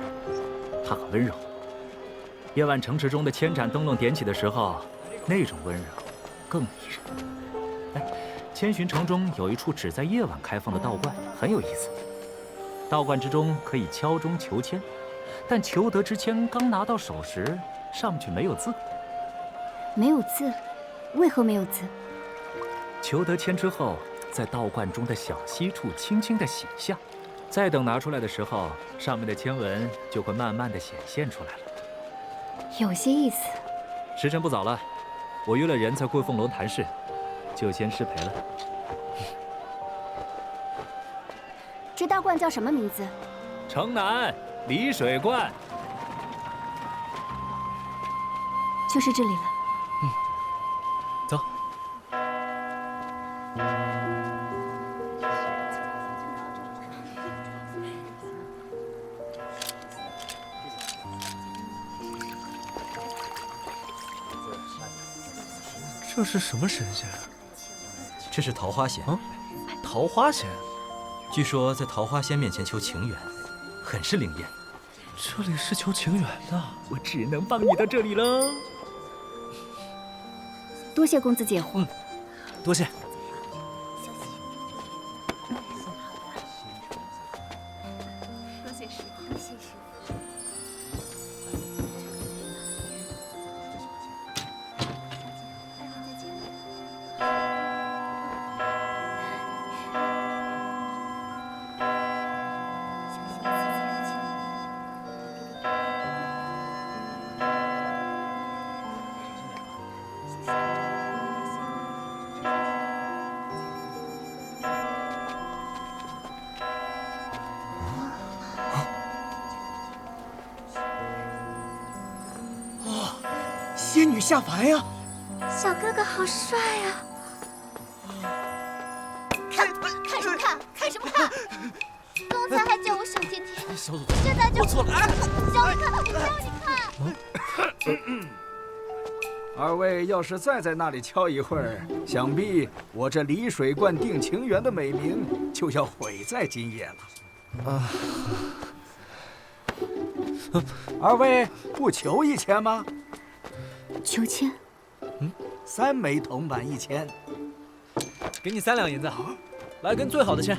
J: 它很温柔。夜晚城池中的千盏灯笼点起的时候，那种温柔更迷人。哎，千寻城中有一处只在夜晚开放的道观，很有意思。道观之中可以敲钟求签，但求得之签刚拿到手时，上面却没有字。
E: 没有字？为何没有字？
J: 求得签之后，在道观中的小溪处轻轻地写下，再等拿出来的时候，上面的签文就会慢慢地显现出来了。
E: 有些意思。
J: 时辰不早了，我约了人在桂凤楼谈事，就先失陪了。
E: 这道观叫什么名字？
J: 城南离水观。
E: 就是这里了。
H: 走。这是什么神仙？
S: 这是桃花仙。
H: 桃花仙？
S: 据说在桃花仙面前求情缘，很是灵验。
H: 这里是求情缘的，
J: 我只能帮你到这里了。
E: 多谢公子解惑。
H: 多谢。
E: 多谢师傅，多谢师傅。
Q: 仙女下凡呀！
E: 小哥哥好帅呀！看什么看？看什么看？刚才还叫我小甜甜，
H: 小祖
E: 现在就
H: 我错了。
E: 小你看，我让你看。
L: 二位要是再在那里敲一会儿，想必我这离水观定情缘的美名就要毁在今夜了。二位不求一签吗？
E: 求签
L: ，3枚铜板1签，
H: 给你3两银子，来根最好的签。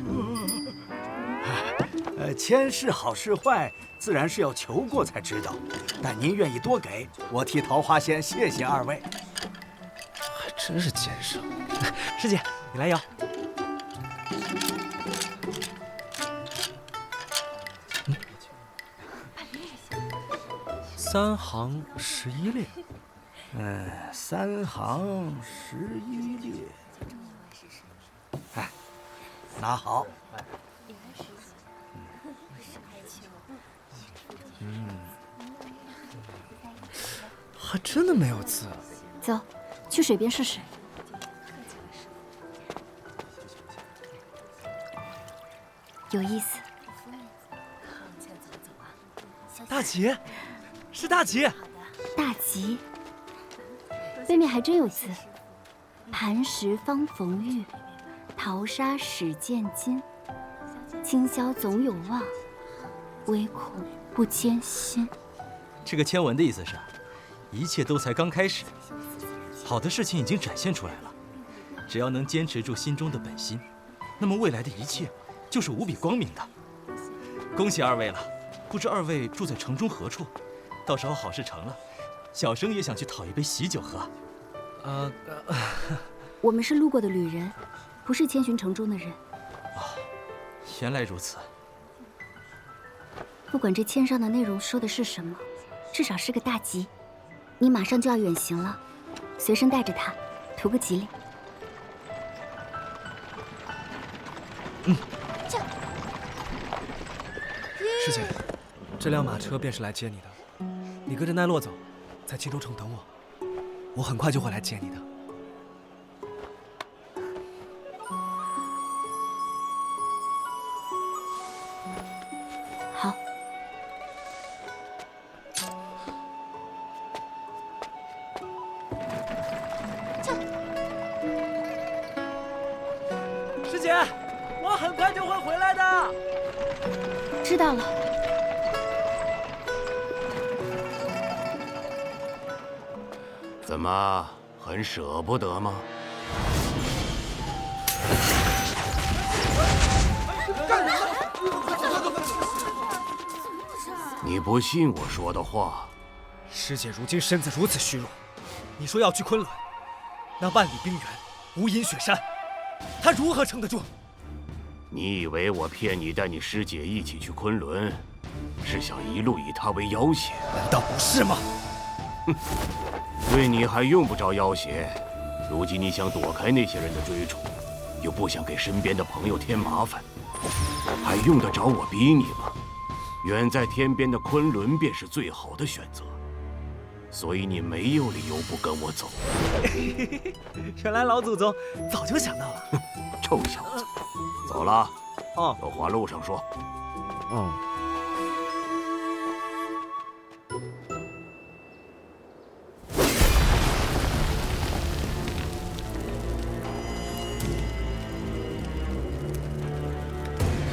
L: 签是好是坏，自然是要求过才知道。但您愿意多给，我替桃花仙谢谢二位。
H: 还真是奸商。师姐，你来摇。3行11列。
L: 3行11列。哎，拿好。
H: 还真的没有字。
E: 走，去水边试试。有意思。
H: 大吉，是大吉。
E: 大吉。背面还真有字：磐石方逢玉，淘沙始见金。今宵总有望，唯恐不艰辛。
S: 这个签文的意思是，一切都才刚开始，好的事情已经展现出来了。只要能坚持住心中的本心，那么未来的一切就是无比光明的。恭喜二位了，不知二位住在城中何处？到时候好事成了，小生也想去讨一杯喜酒喝。
E: 我们是路过的旅人，不是千寻城中的人。
S: 原来如此。
E: 不管这签上的内容说的是什么，至少是个大吉。你马上就要远行了，随身带着它，图个吉利。
H: 师姐，这辆马车便是来接你的。你跟着奈落走，在青州城等我，我很快就会来接你的。
E: 好。
H: 师姐，我很快就会回来的。
E: 知道了。
B: 怎么，很舍不得吗？你不信我说的话？
H: 师姐如今身子如此虚弱，你说要去昆仑，那万里冰原，无垠雪山，她如何撑得住？
B: 你以为我骗你带你师姐一起去昆仑，是想一路以她为要挟？
H: 难道不是吗？
B: 哼，对你还用不着要挟。如今你想躲开那些人的追逐，又不想给身边的朋友添麻烦，还用得着我逼你吗？远在天边的昆仑便是最好的选择，所以你没有理由不跟我走。
H: 原来老祖宗早就想到了。
B: 臭小子，走了。
H: 哦，
B: 有话路上说。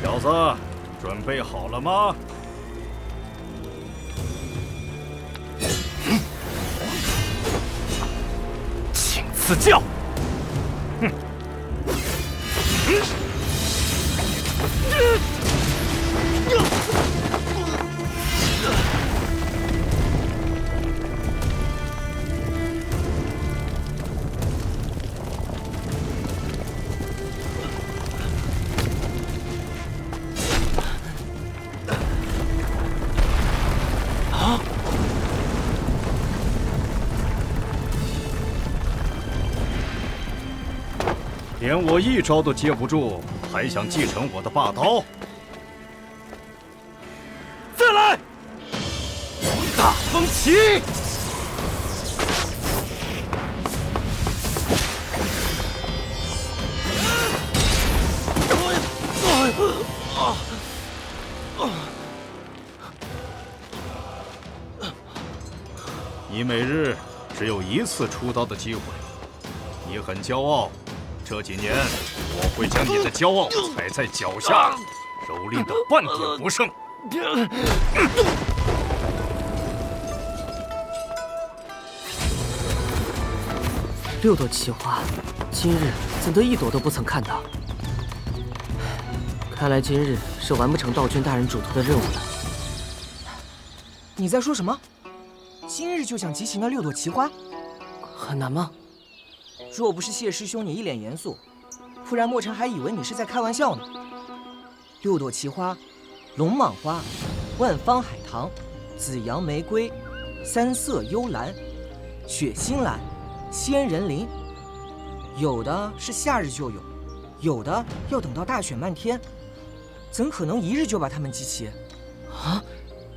L: 小子，准备好了吗？
B: 请赐教。哼。
L: 连我一招都接不住，还想继承我的霸刀？
B: 再来！大风起！
L: 你每日只有一次出刀的机会，你很骄傲。这几年，我会将你的骄傲踩在脚下，蹂躏的半点不剩。
C: 6朵奇花，今日怎得一朵都不曾看到？看来今日是完不成道君大人嘱托的任务了。
Q: 你在说什么？今日就想集齐那6朵奇花？
C: 很难吗？
Q: 若不是谢师兄你一脸严肃，不然墨尘还以为你是在开玩笑呢。6朵奇花，龙蟒花、万方海棠、紫阳玫瑰、三色幽兰、雪心兰、仙人铃，有的是夏日就有，有的要等到大雪漫天，怎可能一日就把它们集齐？
C: 啊！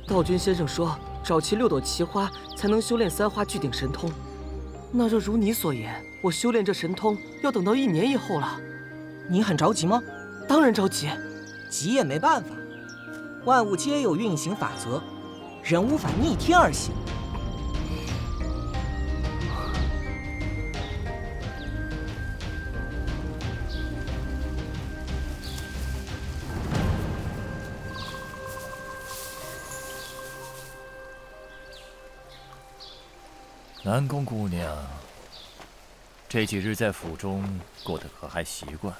C: 道君先生说，找齐6朵奇花才能修炼3花聚顶神通。那若如你所言，我修炼这神通要等到1年以后了。
Q: 你很着急吗？
C: 当然着急，
Q: 急也没办法，万物皆有运行法则，人无法逆天而行。
A: 南宫姑娘，这几日在府中过得可还习惯？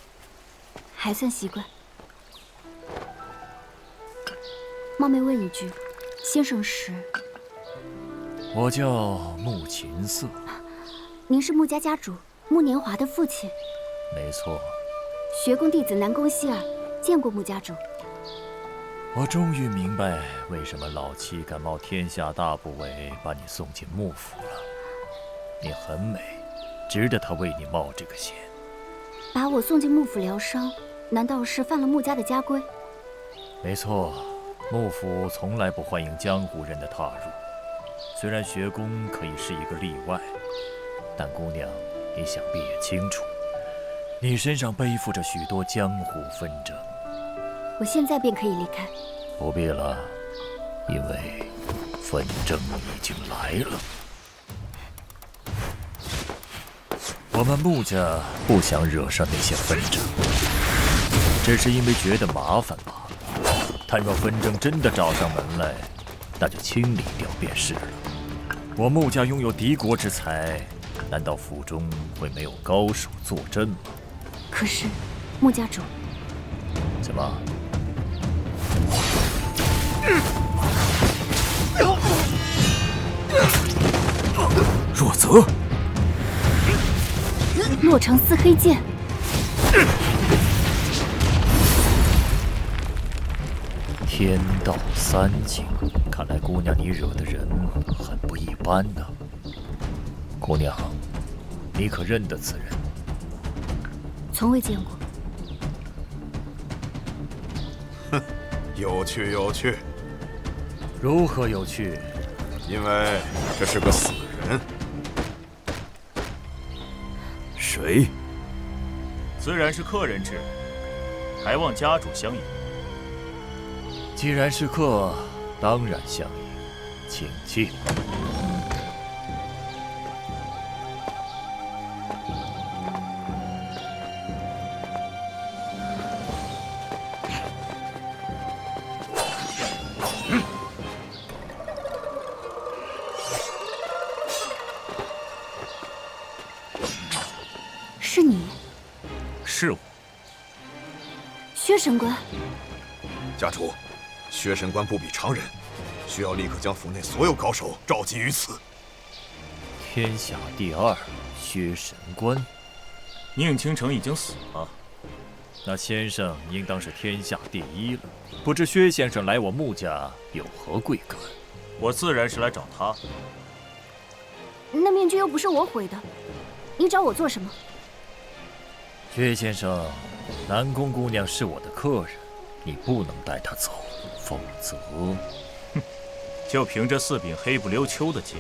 E: 还算习惯。冒昧问一句，先生是？
A: 我叫穆琴瑟。
E: 您是穆家家主穆年华的父亲？
A: 没错。
E: 学宫弟子南宫希儿见过穆家主。
A: 我终于明白为什么老七敢冒天下大不韪把你送进幕府了。你很美，值得他为你冒这个险。
E: 把我送进幕府疗伤，难道是犯了穆家的家规？
A: 没错，幕府从来不欢迎江湖人的踏入。虽然学宫可以是一个例外，但姑娘，你想必也清楚，你身上背负着许多江湖纷争。
E: 我现在便可以离开。
A: 不必了，因为纷争已经来了。我们穆家不想惹上那些纷争，只是因为觉得麻烦罢了。但若纷争真的找上门来，那就清理掉便是了。我穆家拥有敌国之才，难道府中会没有高手坐镇吗？
E: 可是，穆家主，
A: 怎么？
B: 若泽，
E: 洛城四黑剑。
A: 天道三境，看来姑娘你惹的人很不一般呢。姑娘，你可认得此人？
E: 从未见过。
K: 哼，有趣有趣。
A: 如何有趣？
K: 因为这是个死人。
A: 谁？
N: 自然是客人之人，还望家主相迎。
A: 既然是客，当然相迎，请进。
E: 是你？
A: 是我。
E: 薛神官。
K: 家主。薛神官不比常人，需要立刻将府内所有高手召集于此。
A: 天下第二，薛神官，宁倾城已经死了，那先生应当是天下第一了。不知薛先生来我穆家有何贵干？
N: 我自然是来找他。
E: 那面具又不是我毁的，你找我做什么？
A: 薛先生，南宫姑娘是我的客人，你不能带她走。否则，
N: 哼，就凭这4柄黑不溜秋的剑，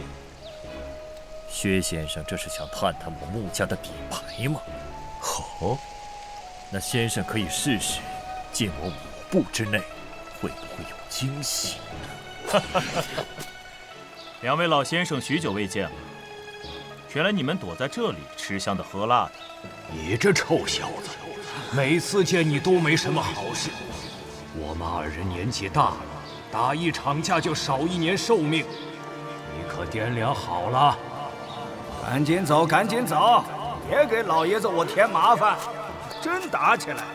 A: 薛先生这是想探探我穆家的底牌吗？好，那先生可以试试，进我5步之内，会不会有惊喜？2
N: 位老先生许久未见了，原来你们躲在这里吃香的喝辣的。
L: 你这臭小子，每次见你都没什么好事。我们2人年纪大了，打一场架就少1年寿命，你可掂量好了。赶紧走，赶紧走，别给老爷子我添麻烦。真打起来，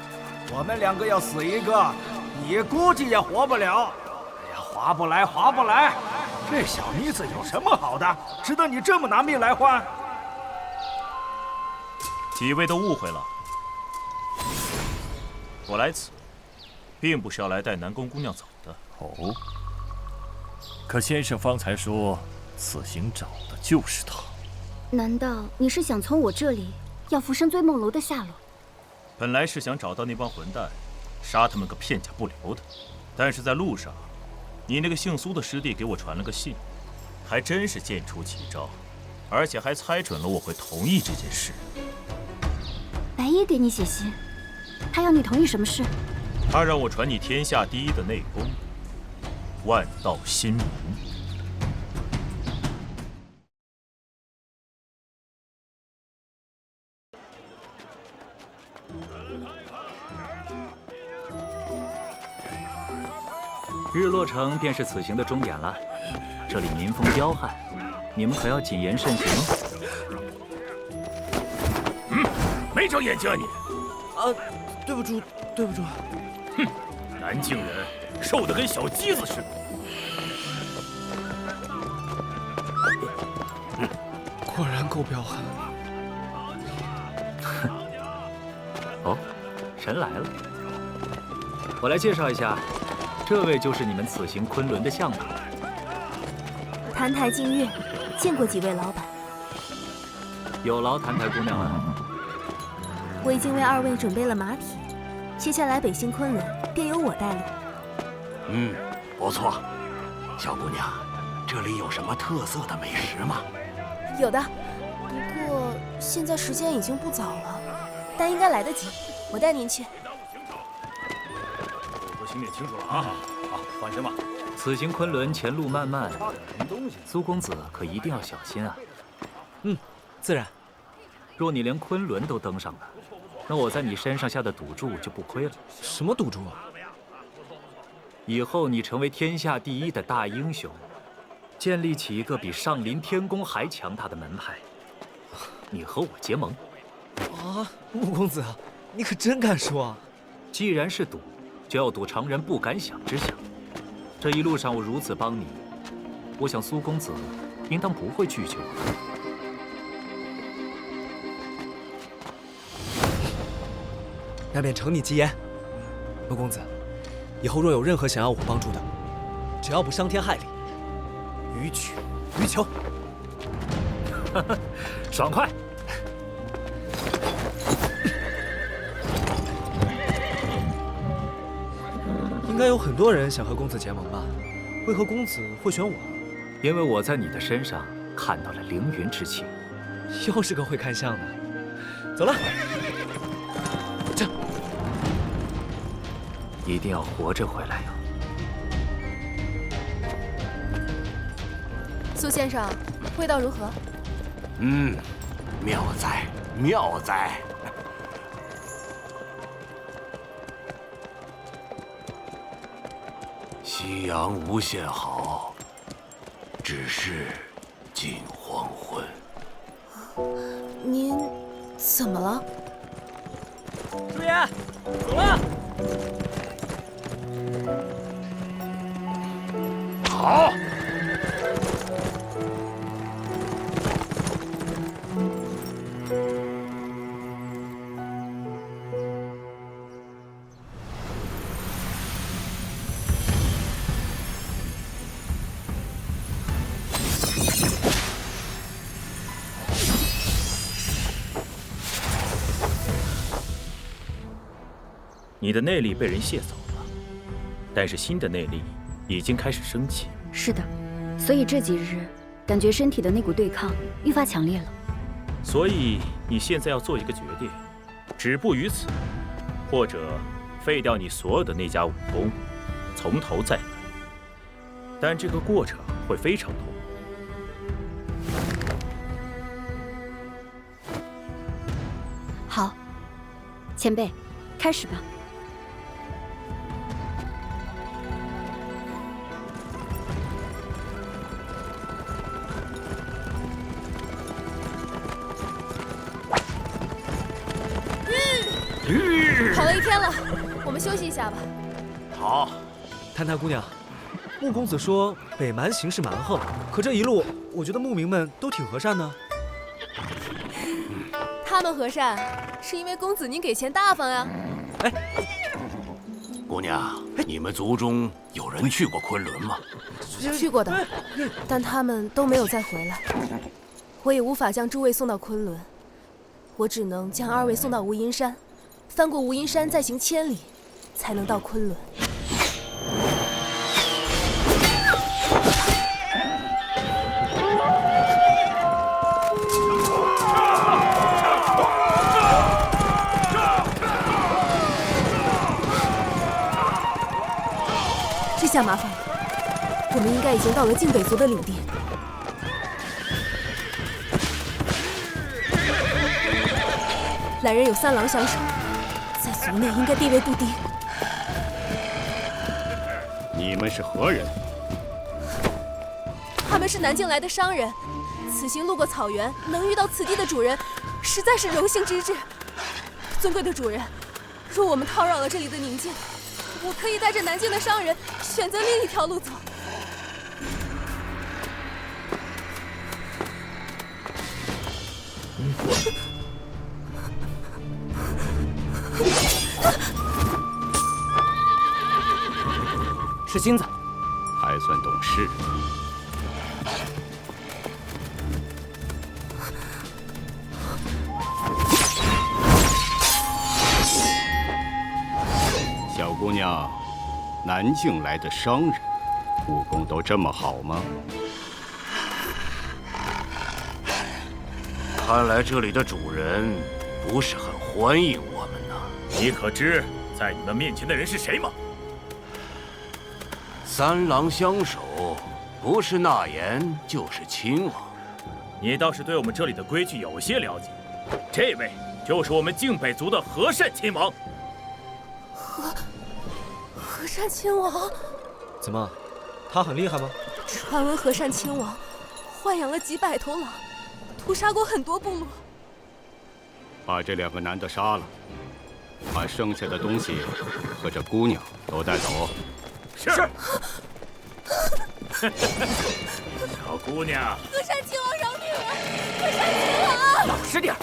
L: 我们2个要死一个，你估计也活不了。哎呀，划不来，划不来！这小妮子有什么好的，值得你这么拿命来换？
N: 几位都误会了，我来此，并不是要来带南宫姑娘走的。
A: 哦，可先生方才说，此行找的就是她。
E: 难道你是想从我这里要浮生追梦楼的下落？
N: 本来是想找到那帮混蛋，杀他们个片甲不留的。但是在路上，你那个姓苏的师弟给我传了个信，还真是剑出奇招，而且还猜准了我会同意这件事。
E: 白衣给你写信，他要你同意什么事？
N: 他让我传你天下第一的内功，万道心明。
R: 日落城便是此行的终点了，这里民风彪悍，你们可要谨言慎行
A: 哦。没长眼睛啊你！
H: 对不住，对不住。
A: 哼，南境人瘦得跟小鸡子似的。
H: 果然够彪悍。
R: 哦，人来了。我来介绍一下，这位就是你们此行昆仑的向导。
T: 澹台净月，见过几位老板。
R: 有劳澹台姑娘了。
T: 我已经为二位准备了马匹，接下来北行昆仑便由我带路。
U: 不错。小姑娘，这里有什么特色的美食吗？
T: 有的，不过现在时间已经不早了，但应该来得及。我带您去。
A: 我心里清楚了啊！好，放心吧。
R: 此行昆仑前路漫漫，苏公子可一定要小心啊。
H: 自然。
R: 若你连昆仑都登上了，那我在你身上下的赌注就不亏了。
H: 什么赌注啊？
R: 以后你成为天下第一的大英雄，建立起一个比上林天宫还强大的门派，你和我结盟。
H: 啊，穆公子，你可真敢说啊！
R: 既然是赌，就要赌常人不敢想之想。这一路上我如此帮你，我想苏公子应当不会拒绝我。
H: 那便承你吉言。穆公子，以后若有任何想要我帮助的，只要不伤天害理，予取予求。
R: 爽快！
H: 应该有很多人想和公子结盟吧？为何公子会选我？
R: 因为我在你的身上看到了凌云之气。
H: 又是个会看相的。走了。这
R: 一定要活着回来呀！
T: 苏先生，味道如何？
U: 妙哉妙哉！夕阳无限好，只是近黄昏。
T: 您怎么了？
C: 朱颜，走了。
U: 好。
N: 你的内力被人卸走了，但是新的内力已经开始升起。
E: 是的，所以这几日感觉身体的那股对抗愈发强烈了。
N: 所以你现在要做一个决定，止步于此，或者废掉你所有的那家武功，从头再来。但这个过程会非常痛苦。
E: 好，前辈，开始吧。
T: 跑了一天了，我们休息一下吧。
U: 好。
H: 澹台姑娘，穆公子说北蛮行事蛮横，可这一路我觉得牧民们都挺和善的。
T: 他们和善，是因为公子您给钱大方呀。
U: 姑娘，你们族中有人去过昆仑吗？
T: 去过的，但他们都没有再回来。我也无法将诸位送到昆仑，我只能将二位送到无垠山，翻过无垠山再行千里，才能到昆仑。这下麻烦了，我们应该已经到了晋北族的领地。来人有3郎相守，在族内应该地位不低。
U: 你们是何人？
T: 他们是南境来的商人，此行路过草原，能遇到此地的主人，实在是荣幸之至。尊贵的主人，若我们叨扰了这里的宁静，我可以带着南境的商人选择另一条路走。
Q: 是星子，
D: 还算懂事。小姑娘，南境来的商人，武功都这么好吗？
B: 看来这里的主人不是很欢迎我们呢。
A: 你可知在你们面前的人是谁吗？
B: 三郎相守，不是纳言就是亲王。
A: 你倒是对我们这里的规矩有些了解。这位就是我们靖北族的和善亲王。
T: 和善亲王？
H: 怎么，他很厉害吗？
T: 传闻和善亲王豢养了几百头狼，屠杀过很多部落。
D: 把这2个男的杀了，把剩下的东西和这姑娘都带走。
A: 是。小姑娘，
T: 和善亲王饶命啊！和善亲王，
Q: 老实点儿。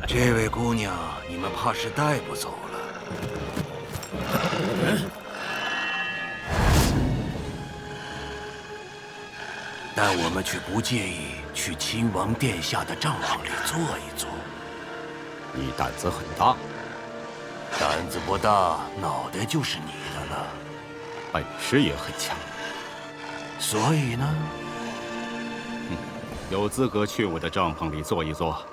B: 这位姑娘，你们怕是带不走了。但我们却不介意去亲王殿下的帐篷里坐一坐。
D: 你胆子很大，
B: 胆子不大，脑袋就是你的了。
D: 本事也很强，
B: 所以呢，
D: 有资格去我的帐篷里坐一坐。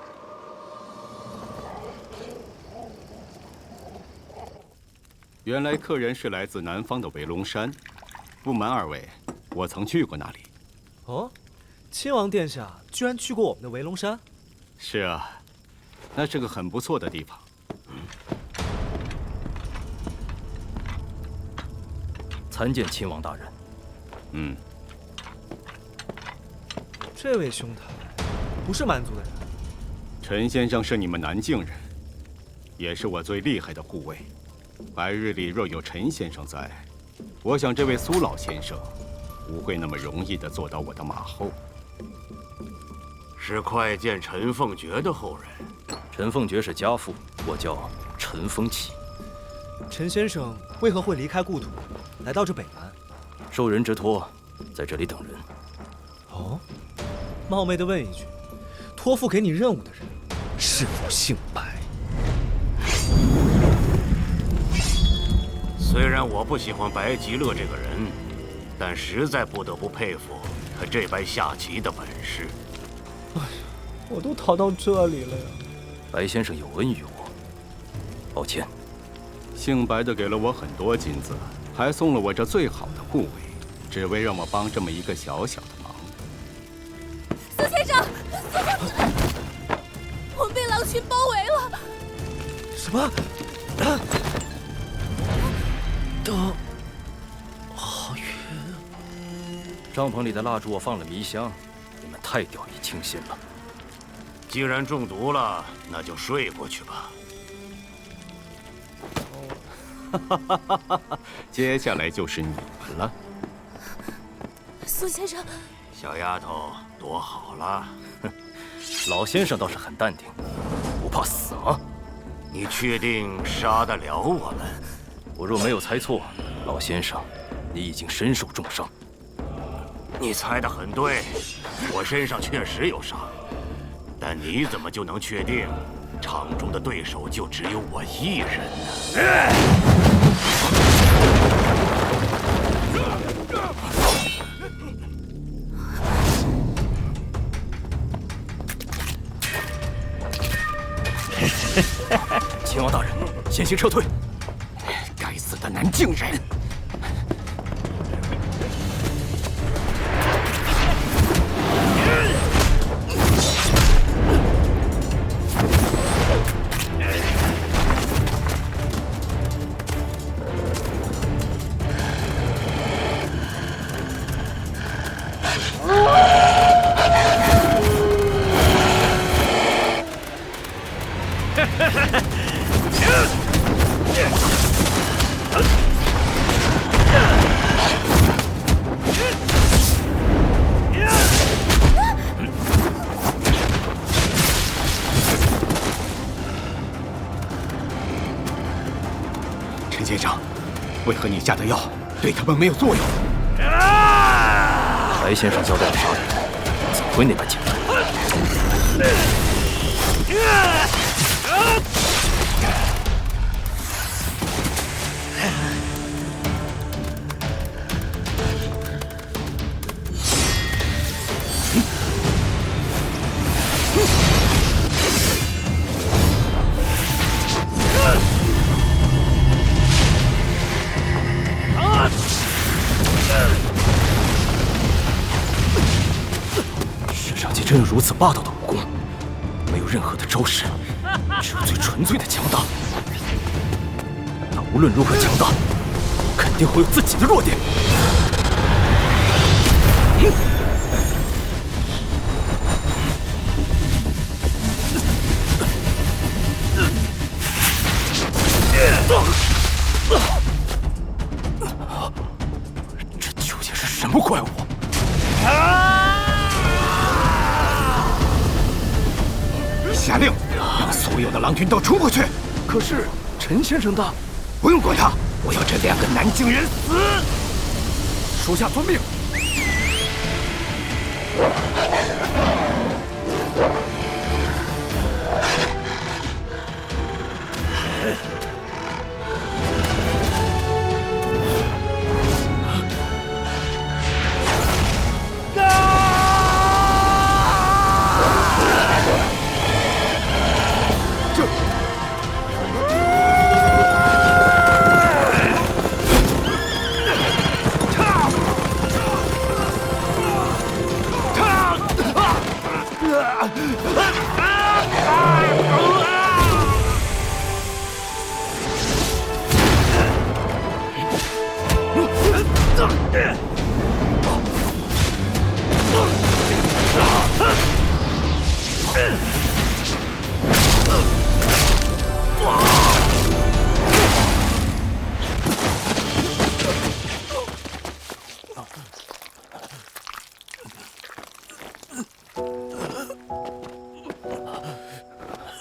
D: 原来客人是来自南方的围龙山，不瞒2位，我曾去过那里。
H: 哦，亲王殿下居然去过我们的围龙山？
D: 是啊，那是个很不错的地方。
M: 参见亲王大人。
H: 这位兄台不是蛮族的人。
D: 陈先生是你们南境人，也是我最厉害的护卫。白日里若有陈先生在，我想这位苏老先生不会那么容易地坐到我的马后。
B: 是快见陈凤珏的后人。
M: 陈凤珏是家父，我叫陈风起。
H: 陈先生为何会离开故土，来到这北蛮？
M: 受人之托，在这里等人。
H: 哦，冒昧地问一句，托付给你任务的人是否姓白？
B: 虽然我不喜欢白吉乐这个人，但实在不得不佩服他这般下棋的本事。
H: 哎呀，我都逃到这里了呀！
M: 白先生有恩于我，抱歉。
D: 姓白的给了我很多金子，还送了我这最好的护卫，只为让我帮这么一个小小的忙。
T: 苏先生，我们被狼群包围了。
H: 什么？灯好远。
M: 帐篷里的蜡烛我放了迷香，你们太掉以轻心了。
B: 既然中毒了，那就睡过去吧。
D: 接下来就是你们了。
T: 苏先生，
B: 小丫头躲好了。
M: 老先生倒是很淡定，不怕死吗？
B: 你确定杀得了我们？
M: 我若没有猜错，老先生，你已经身受重伤。
B: 你猜得很对，我身上确实有伤，但你怎么就能确定场中的对手就只有我一人呢？
M: 秦王大人，先行撤退。
B: 该死的南境人！
D: 陈先生，为何你下的药对他们没有作用？
M: 白先生交代要杀人，怎会那般简单？
D: 世上竟真有如此霸道的武功，没有任何的招式，只有最纯粹的强大。那无论如何强大，肯定会有自己的弱点。这究竟是什么怪物？下令让所有的狼群都冲过去。
L: 可是陈先生的，
D: 不用管他，我要这2个南京人死。
L: 属下遵命。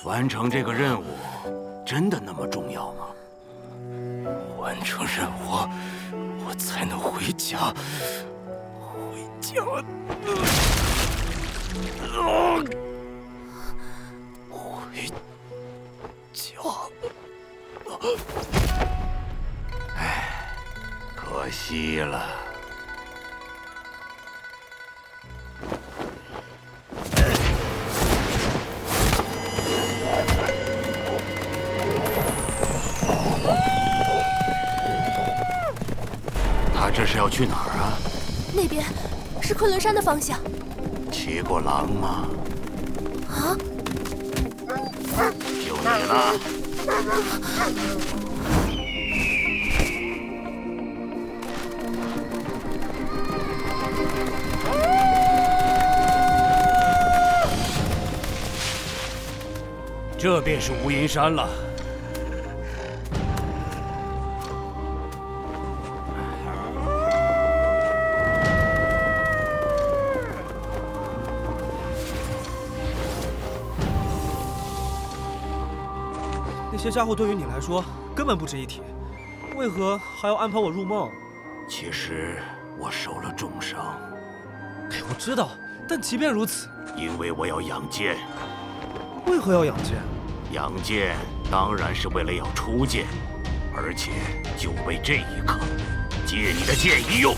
U: 完成这个任务，真的那么重要吗？
D: 完成任务，我才能回家。回家。回家。
U: 唉，可惜了。他这是要去哪儿啊？
T: 那边是昆仑山的方向。
U: 骑过狼吗？
T: 啊！
U: 就你了。
B: 这便是无垠山了。
H: 那些家伙对于你来说根本不值一提，为何还要安排我入梦？
U: 其实我受了重伤。
H: 我知道，但即便如此，
U: 因为我要养剑。
H: 为何要养剑？
U: 养剑当然是为了要出剑，而且就为这一刻，借你的剑一用。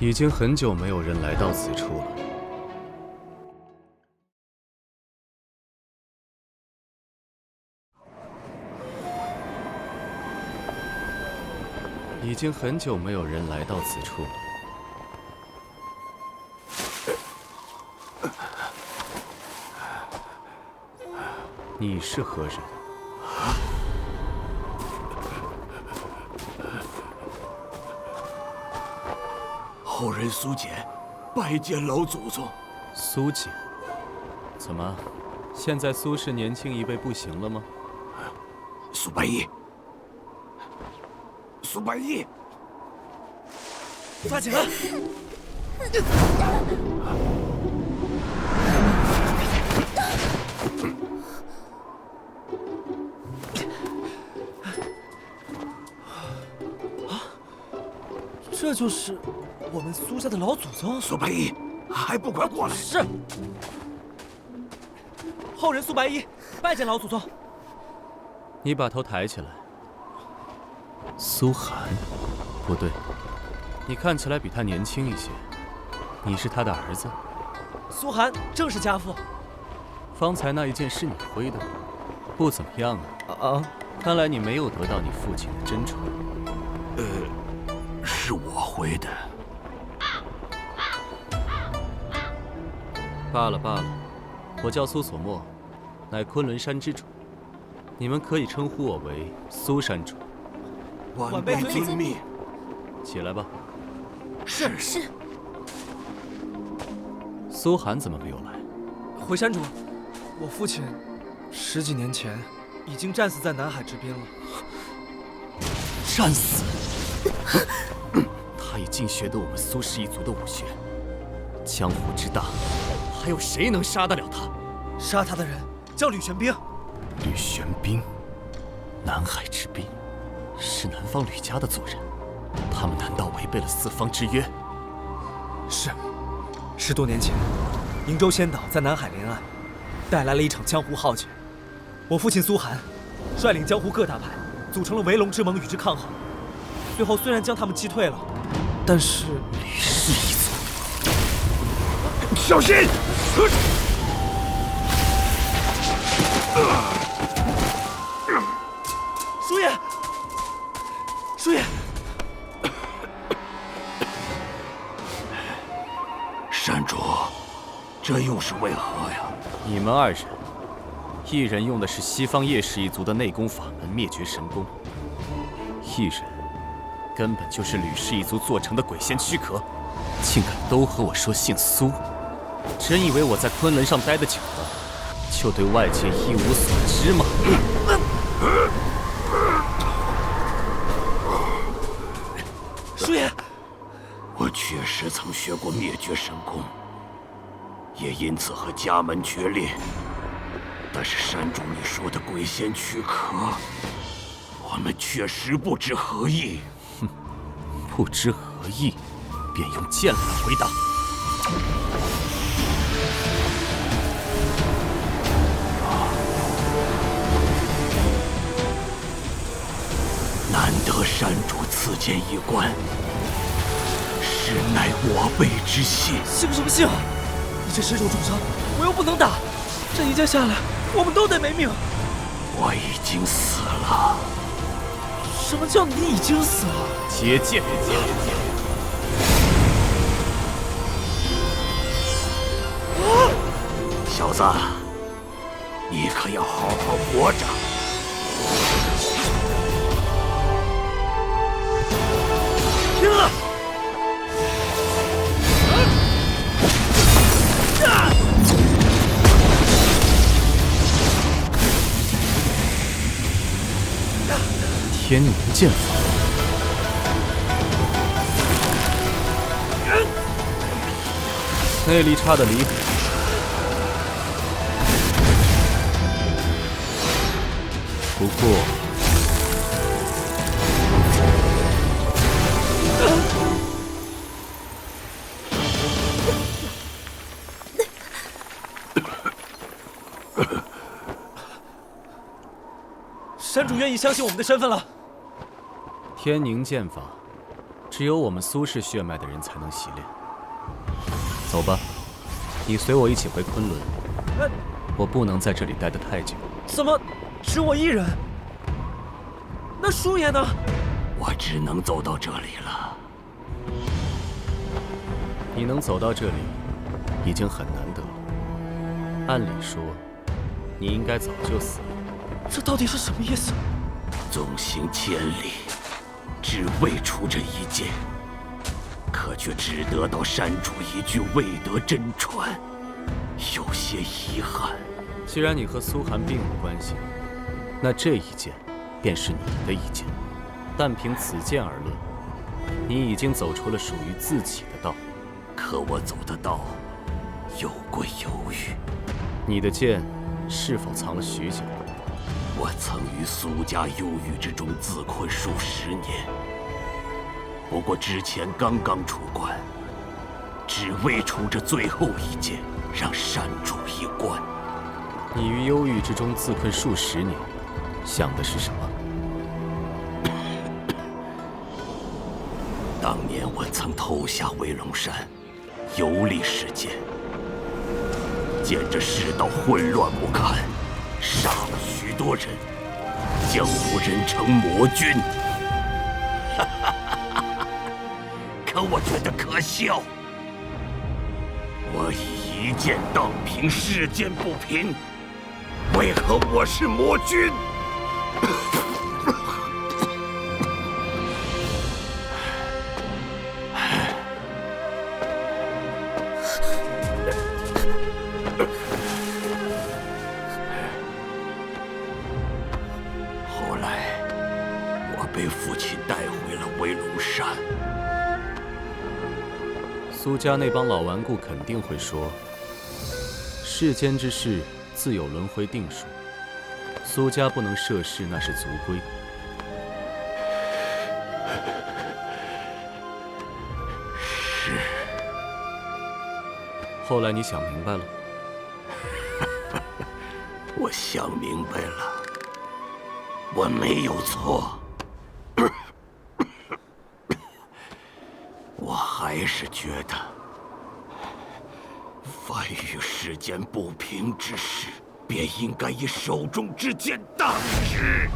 B: 已经很久没有人来到此处了。已经很久没有人来到此处了。你是何人？
U: 后人苏简，拜见老祖宗。
B: 苏简，怎么，现在苏氏年轻一辈不行了吗？
U: 苏白衣，苏白衣，
H: 抓紧了！这就是我们苏家的老祖宗。
U: 苏白衣，还不快过来！
H: 是。后人苏白衣，拜见老祖宗。
B: 你把头抬起来。苏寒，不对，你看起来比他年轻一些。你是他的儿子？
H: 苏寒正是家父。
B: 方才那一剑是你挥的，不怎么样啊。看来你没有得到你父亲的真传。
U: 是我挥的。
B: 罢了罢了，我叫苏索莫，乃昆仑山之主。你们可以称呼我为苏山主。
U: 晚辈遵命。
B: 起来吧。
H: 是。
B: 苏寒怎么没有来？
H: 回山主，我父亲10几年前已经战死在南海之滨了。
B: 战死？他已经学得我们苏氏一族的武学，江湖之大，还有谁能杀得了他？
H: 杀他的人叫吕玄冰。
B: 吕玄冰，南海之滨，是南方吕家的族人，他们难道违背了四方之约？
H: 是，10多年前，瀛州仙岛在南海临岸带来了一场江湖浩劫，我父亲苏寒率领江湖各大派组成了围龙之盟与之抗衡，最后虽然将他们击退了，但是
B: 吕氏一族，
U: 小心！
H: 叔爷，叔爷，
U: 山主，这又是为何呀？
B: 你们二人，一人用的是西方叶氏一族的内功法门灭绝神功，一人根本就是吕氏一族做成的鬼仙躯壳，竟敢都和我说姓苏，真以为我在昆仑上待得久了，就对外界一无所知吗？
H: 叔爷，
U: 我确实曾学过灭绝神功，也因此和家门决裂。但是山主你说的鬼仙躯壳，我们确实不知何意。
B: 哼，不知何意，便用剑来回答。
U: 难得山主赐剑一关，实乃我辈之幸。
H: 幸什么幸？你这身受重伤，我又不能打，这一剑下来，我们都得没命。
U: 我已经死了。
H: 什么叫你已经死了？
B: 接剑！
U: 小子，你可要好好活着。
H: 拼了！
B: 天宁剑法，内力差得离谱。不过，
H: 山主愿意相信我们的身份了。
B: 天宁剑法，只有我们苏氏血脉的人才能习练。走吧，你随我一起回昆仑。我不能在这里待得太久。
H: 怎么只我一人？那舒爷呢？
U: 我只能走到这里了。
B: 你能走到这里，已经很难得了。按理说，你应该早就死了。
H: 这到底是什么意思？
U: 纵行千里，只为出这一剑，可却只得到山主一句未得真传，有些遗憾。
B: 既然你和苏寒并无关系，那这一剑便是你的一剑。但凭此剑而论，你已经走出了属于自己的道。
U: 可我走的道有过犹豫。
B: 你的剑是否藏了许久？
U: 我曾于苏家忧郁之中自困数十年，不过之前刚刚出关，只为出这最后一剑，让山主一关。
B: 你于忧郁之中自困数十年，想的是什么？
U: 当年我曾偷下威龙山，游历世间，见这世道混乱不堪，杀了许多人，江湖人称魔君。可我觉得可笑，我以一剑荡平世间不平，为何我是魔君？后来，我被父亲带回了威龙山。
B: 苏家那帮老顽固肯定会说，世间之事自有轮回定数，苏家不能涉世，那是族规。
U: 是。
B: 后来你想明白了？
U: 我想明白了，我没有错。我还是觉得，凡遇世间不平之事，便应该以手中之剑挡之。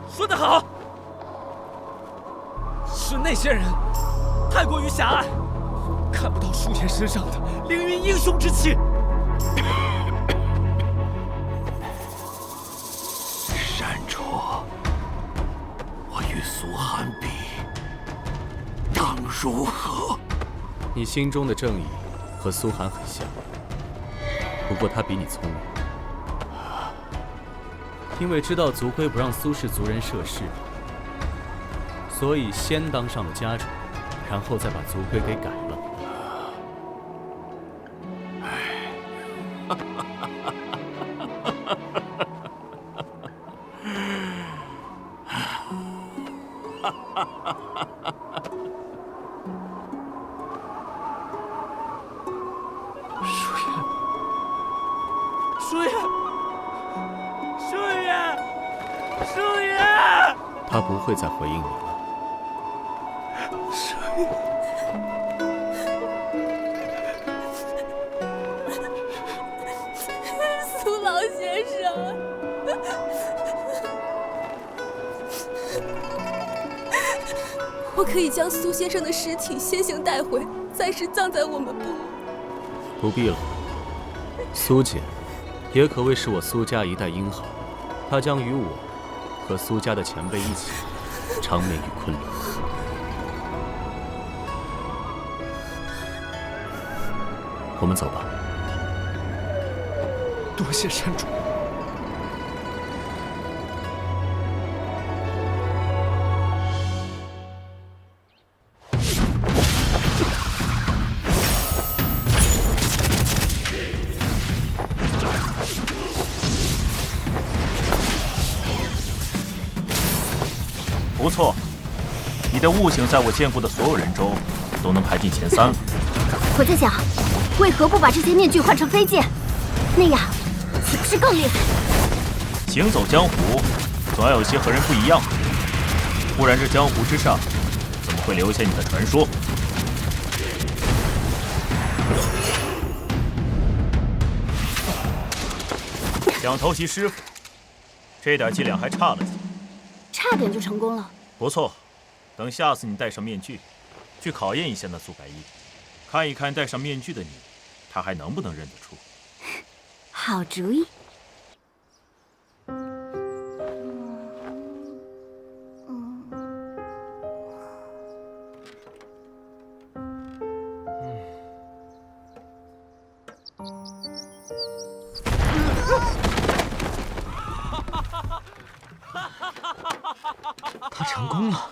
H: 说得好，是那些人太过于狭隘，看不到舒爷身上的凌云英雄之气。
U: 山主，我与苏寒比，当如何？
B: 你心中的正义和苏寒很像，不过他比你聪明。因为知道族规不让苏氏族人涉世，所以先当上了家主，然后再把族规给改了。他不会再回应你了。
T: 苏老先生，我可以将苏先生的尸体先行带回，暂时葬在我们部。
B: 不必了，苏姐也可谓是我苏家一代英豪，她将与我和苏家的前辈一起长眠于昆仑。我们走吧。
H: 多谢山主。
N: 不错，你的悟性在我见过的所有人中都能排进前3了。
E: 我在想，为何不把这些面具换成飞剑？那样，此是更厉害。
N: 行走江湖，总要有些和人不一样。不然这江湖之上，怎么会留下你的传说？想偷袭师傅，这点伎俩还差了几？
E: 差点就成功了。
N: 不错，等下次你戴上面具，去考验一下那苏白衣，看一看戴上面具的你，他还能不能认得出？
E: 好主意。
C: 他成功了。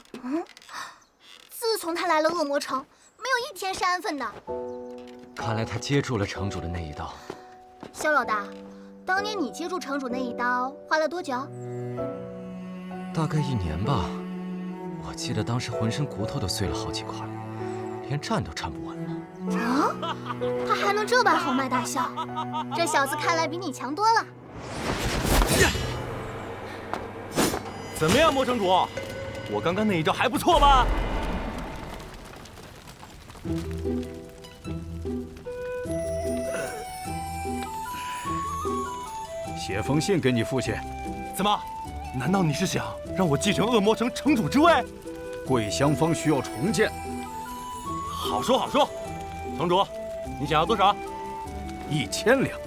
E: 自从他来了恶魔城，没有一天是安分的。
C: 看来他接住了城主的那一刀。
E: 萧老大，当年你接住城主那一刀花了多久？
C: 大概1年吧。我记得当时浑身骨头都碎了好几块，连站都站不稳了。
E: 啊！他还能这般豪迈大笑，这小子看来比你强多了。
H: 怎么样，魔城主？我刚刚那一招还不错吧？
L: 写封信给你父亲。
H: 怎么？难道你是想让我继承恶魔城城主之位？
L: 桂香坊需要重建。
H: 好说好说，城主，你想要多少
L: ？1000两。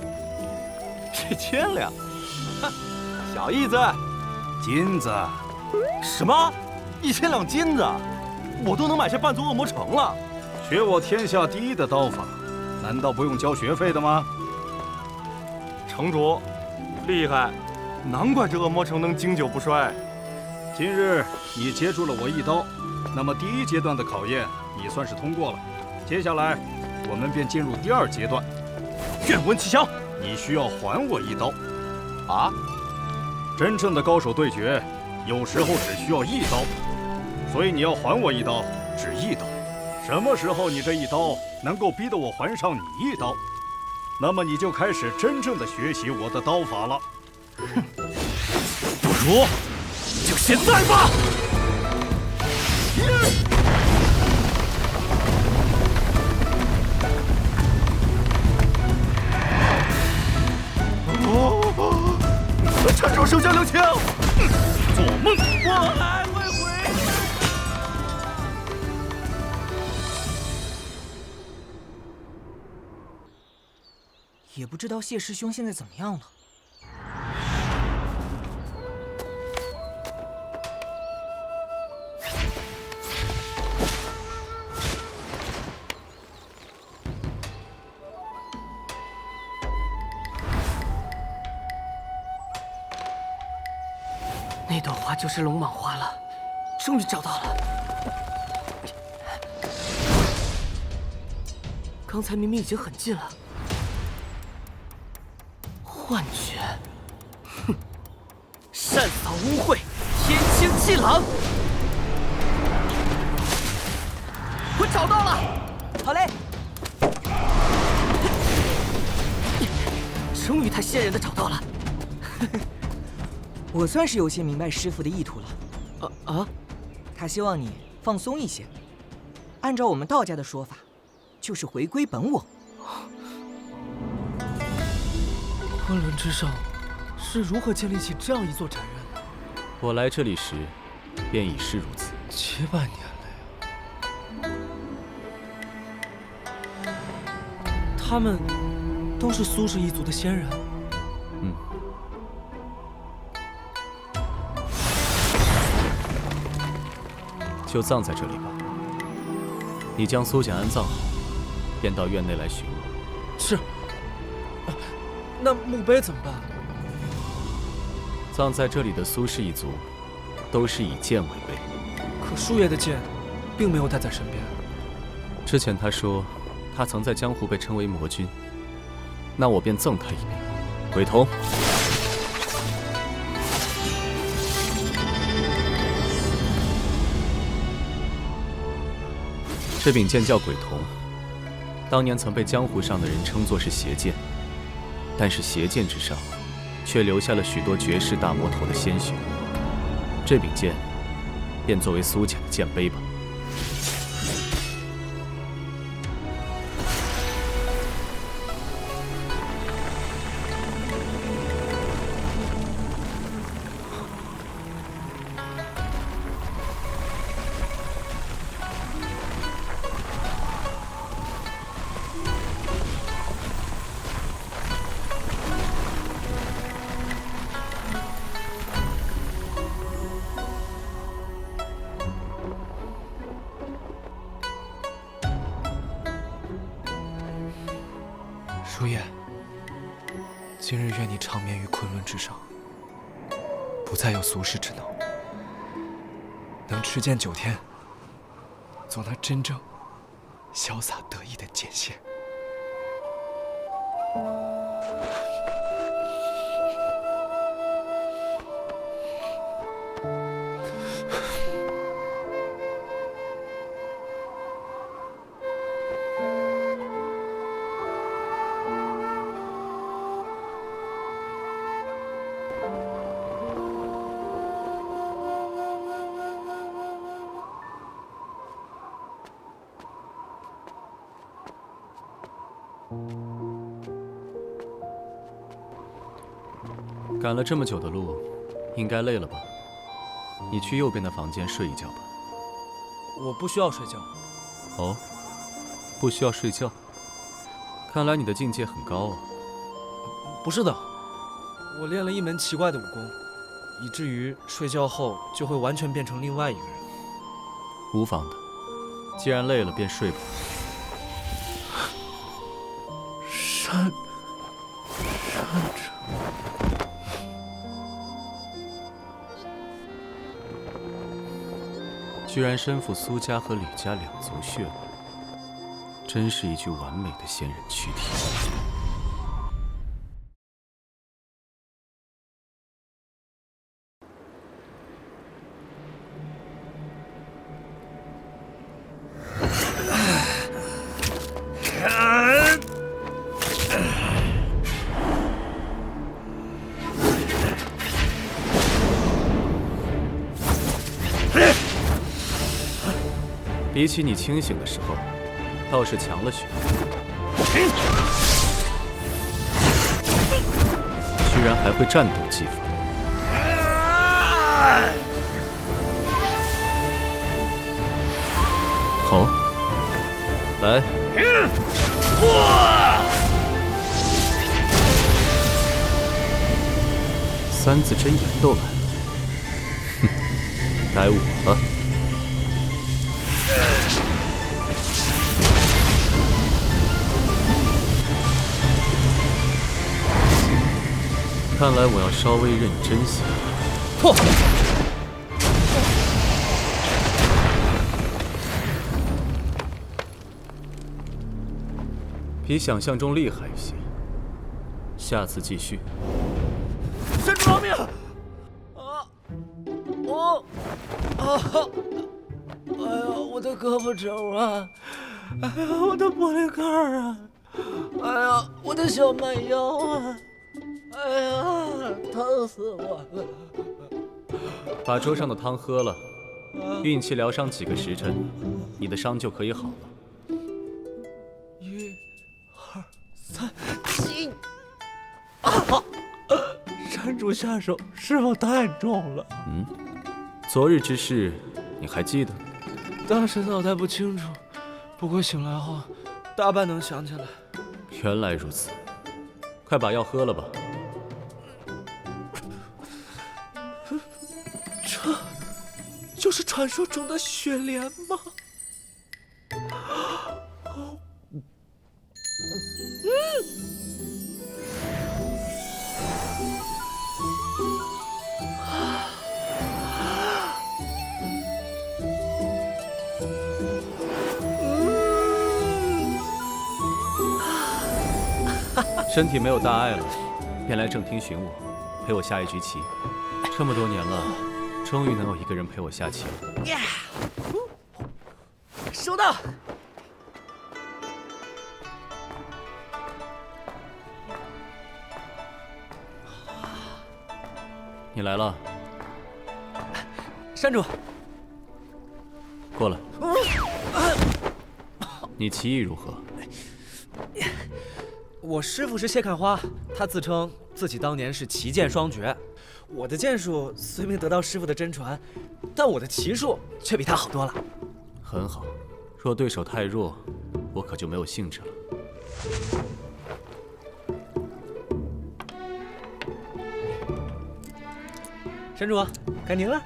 H: 1000两？哼，小意思。
L: 金子。
H: 什么？1000两金子？我都能买下半座恶魔城了。
L: 学我天下第一的刀法，难道不用交学费的吗？
H: 城主，厉害！难怪这恶魔城能经久不衰。
L: 今日你接住了我一刀，那么第1阶段的考验你算是通过了。接下来我们便进入第2阶段。
H: 愿闻其详。
L: 你需要还我一刀。
H: 啊？
L: 真正的高手对决，有时候只需要1刀，所以你要还我一刀，只1刀。什么时候你这一刀能够逼得我还上你1刀，那么你就开始真正的学习我的刀法了。
H: 不如就现在吧！城主手下留情！
L: 做梦！
H: 我还会回来。
Q: 也不知道谢师兄现在怎么样了。
C: 那朵花就是龙蟒花了，终于找到了。刚才明明已经很近了。幻觉，哼！善扫污秽，天清气朗。我找到了，
Q: 好嘞！
C: 终于他仙人的找到了。
Q: 我算是有些明白师傅的意图了。他希望你放松一些，按照我们道家的说法，就是回归本我。
C: 昆仑之上是如何建立起这样一座宅院的？
S: 我来这里时，便已是如此。
C: 700年了呀！他们都是苏氏一族的仙人。
S: 就葬在这里吧。你将苏简安葬好，便到院内来寻我。
C: 是。那墓碑怎么办？
S: 葬在这里的苏氏一族，都是以剑为碑。
C: 可树叶的剑，并没有带在身边。
S: 之前他说，他曾在江湖被称为魔君。那我便赠他一柄。鬼童。这柄剑叫鬼童，当年曾被江湖上的人称作是邪剑，但是邪剑之上，
R: 却留下了许多绝世大魔头的鲜血。这柄剑，便作为苏家的剑碑吧。
F: 如夜，今日愿你长眠于昆仑之上，不再有俗世之恼，能持剑9天，做那真正潇洒得意的剑仙。
R: 赶了这么久的路，应该累了吧？你去右边的房间睡一觉吧。
C: 我不需要睡觉。
R: 哦，不需要睡觉？看来你的境界很高啊。
C: 不是的，我练了一门奇怪的武功，以至于睡觉后就会完全变成另外一个人。
R: 无妨的，既然累了，便睡吧。
J: 善者。
R: 居然身负苏家和吕家2族血脉，真是一具完美的仙人躯体。比起你清醒的时候，倒是强了许多。居然还会战斗技法。好，来。3字真言都来了，哼，该我了。看来我要稍微认真些。破！比想象中厉害一些，下次继续。
H: 神主饶命！
J: 哎呀，我的胳膊肘啊！哎呀，我的玻璃盖啊！哎呀，我的小蛮腰啊！哎呀，疼死我了！
R: 把桌上的汤喝了，运气疗伤几个时辰，你的伤就可以好了。
J: 1、2、3、起！啊！山主下手是否太重了？
R: 昨日之事你还记得？
J: 当时脑袋不清楚，不过醒来后大半能想起来。
R: 原来如此，快把药喝了吧。
J: 这就是传说中的雪莲吗？
R: 身体没有大碍了，便来正厅寻我，陪我下一局棋。这么多年了，终于能有一个人陪我下棋了。
H: 呀！收到。
B: 你来了，
H: 山主，
B: 过来。你棋艺如何？
H: 我师父是谢看花，他自称自己当年是棋剑双绝。我的剑术虽没得到师父的真传，但我的棋术却比他好多了。
B: 很好，若对手太弱，我可就没有兴致了。
H: 山主，该您了。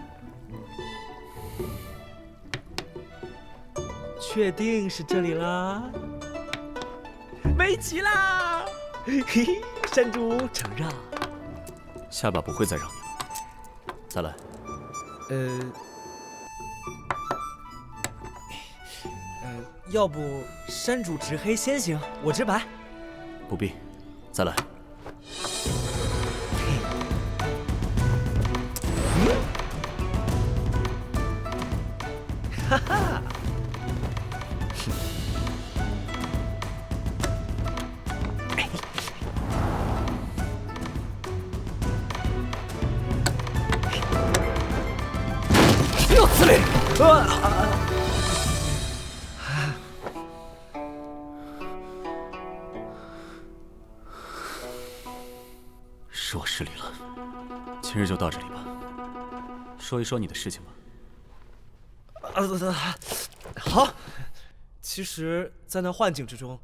H: 确定是这里啦？没棋啦！嘿嘿，山主承让。
B: 下把不会再让你了。再来。
H: 要不山主执黑先行，我执白。
B: 不必，再来。
H: 哈哈。
B: 又此理！是我失礼了，今日就到这里吧。说一说你的事情吧。
H: 好。其实，在那幻境之中，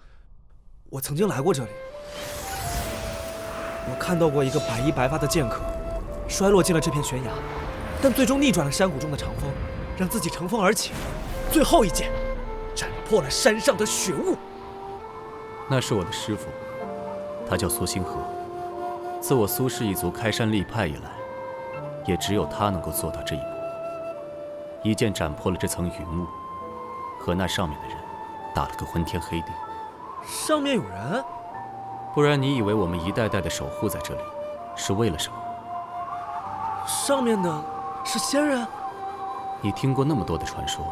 H: 我曾经来过这里。我看到过一个白衣白发的剑客，摔落进了这片悬崖，但最终逆转了山谷中的长风，让自己乘风而起，最后一剑斩破了山上的雪雾。
B: 那是我的师父，他叫苏星河。自我苏氏一族开山立派以来，也只有他能够做到这一步。一剑斩破了这层云雾，和那上面的人打了个昏天黑地。
H: 上面有人？
B: 不然你以为我们一代代的守护在这里，是为了什么？
H: 上面的是仙人？
B: 你听过那么多的传说，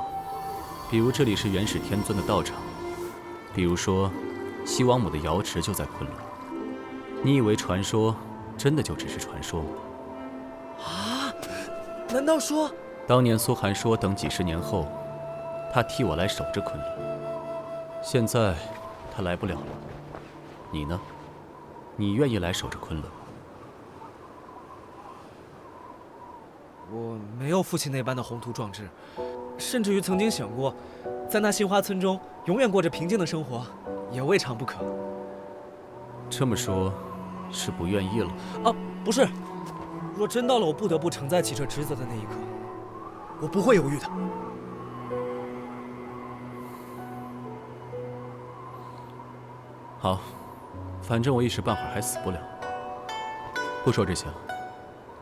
B: 比如这里是元始天尊的道场，比如说西王母的瑶池就在昆仑。你以为传说真的就只是传说吗？
H: 啊？难道说
B: 当年苏寒说等几十年后，他替我来守着昆仑。现在他来不了了，你呢？你愿意来守着昆仑？
H: 我没有父亲那般的宏图壮志，甚至于曾经想过，在那杏花村中永远过着平静的生活，也未尝不可。
B: 这么说，是不愿意了？
H: 啊，不是。若真到了我不得不承载起这职责的那一刻，我不会犹豫的。
B: 好，反正我一时半会儿还死不了。不说这些了，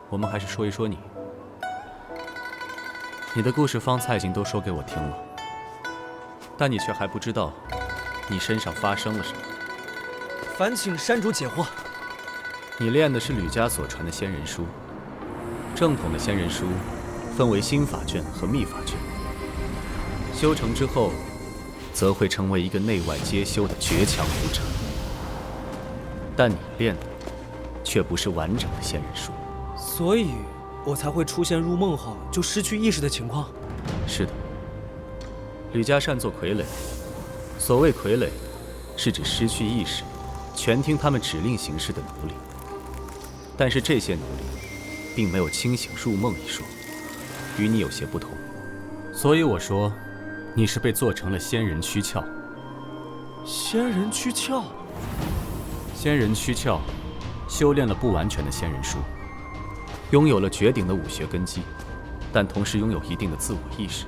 B: 我们还是说一说你。你的故事方才已经都说给我听了，但你却还不知道你身上发生了什么。
H: 烦请山主解惑。
B: 你练的是吕家所传的仙人书。正统的仙人书分为心法卷和秘法卷，修成之后，则会成为一个内外皆修的绝强武者。但你练的却不是完整的仙人书，
H: 所以我才会出现入梦后就失去意识的情况。
B: 是的，吕家擅作傀儡。所谓傀儡，是指失去意识，全听他们指令行事的奴隶。但是这些奴隶并没有清醒入梦一说，与你有些不同。所以我说，你是被做成了仙人躯壳。
H: 仙人躯壳？
B: 仙人躯壳，修炼了不完全的仙人书，拥有了绝顶的武学根基，但同时拥有一定的自我意识。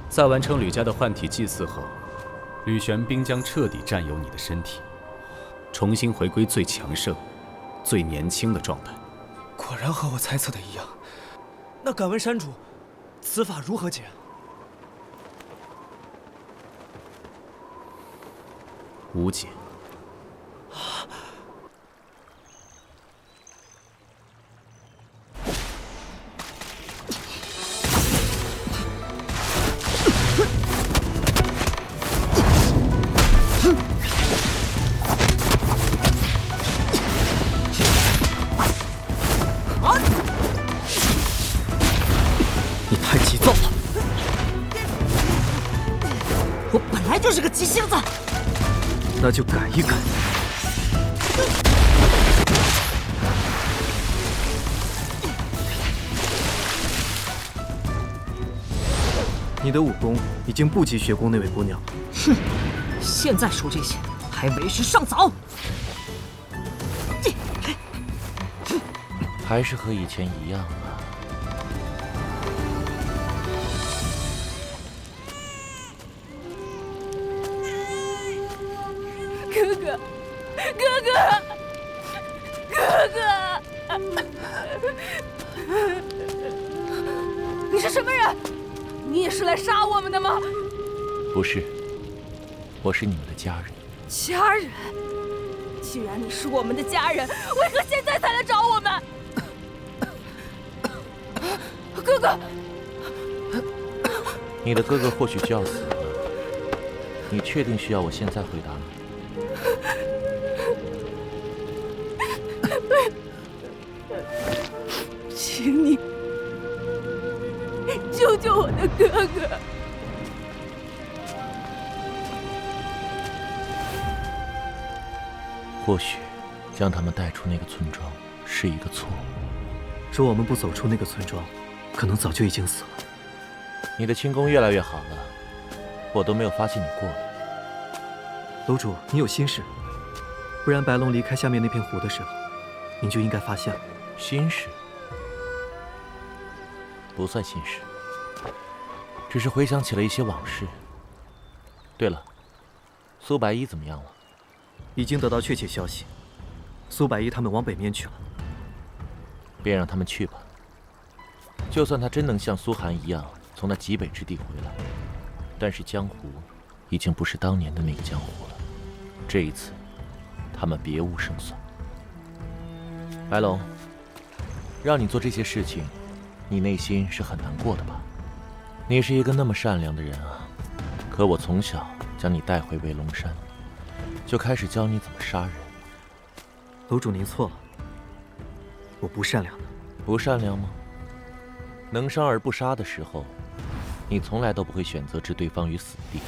B: 在完成吕家的幻体祭祀后，吕玄冰将彻底占有你的身体，重新回归最强盛、最年轻的状态。
H: 果然和我猜测的一样。那敢问山主，此法如何解？
B: 无解。
T: 就是个急性子。
F: 那就改一改。你的武功已经不及学宫那位姑娘。
J: 哼，现在说这些还为时尚早。
M: 还是和以前一样啊。
T: 哥哥，哥哥，哥哥，你是什么人？你也是来杀我们的吗？
M: 不是，我是你们的家人。
T: 家人？既然你是我们的家人，为何现在才来找我们？哥哥，
M: 你的哥哥或许就要死了，你确定需要我现在回答吗？
T: 请你救救我的哥哥！
M: 或许将他们带出那个村庄是一个错误。
F: 说我们不走出那个村庄，可能早就已经死了。
M: 你的轻功越来越好了，我都没有发现你过来。
F: 楼主，你有心事，不然白龙离开下面那片湖的时候，您就应该发现了。
M: 心事？不算心事，只是回想起了一些往事。对了，苏白衣怎么样了？
F: 已经得到确切消息，苏白衣他们往北面去了。
M: 便让他们去吧。就算他真能像苏寒一样从那极北之地回来，但是江湖已经不是当年的那个江湖了。这一次，他们别无胜算。白龙，让你做这些事情，你内心是很难过的吧？你是一个那么善良的人啊，可我从小将你带回卫龙山，就开始教你怎么杀人。
F: 楼主您错了，我不善良的。
M: 不善良吗？能伤而不杀的时候，你从来都不会选择置对方于死地。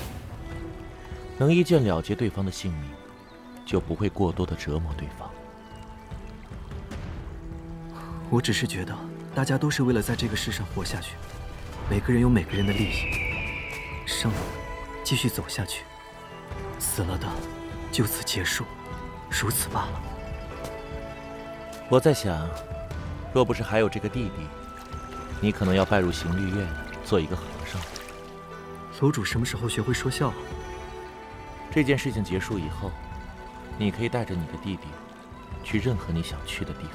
M: 能一剑了结对方的性命，就不会过多的折磨对方。
F: 我只是觉得，大家都是为了在这个世上活下去，每个人有每个人的利益，生了继续走下去，死了的就此结束，如此罢了。
M: 我在想，若不是还有这个弟弟，你可能要拜入行律院做一个和尚。
F: 楼主什么时候学会说笑啊？
M: 这件事情结束以后，你可以带着你的弟弟去任何你想去的地方。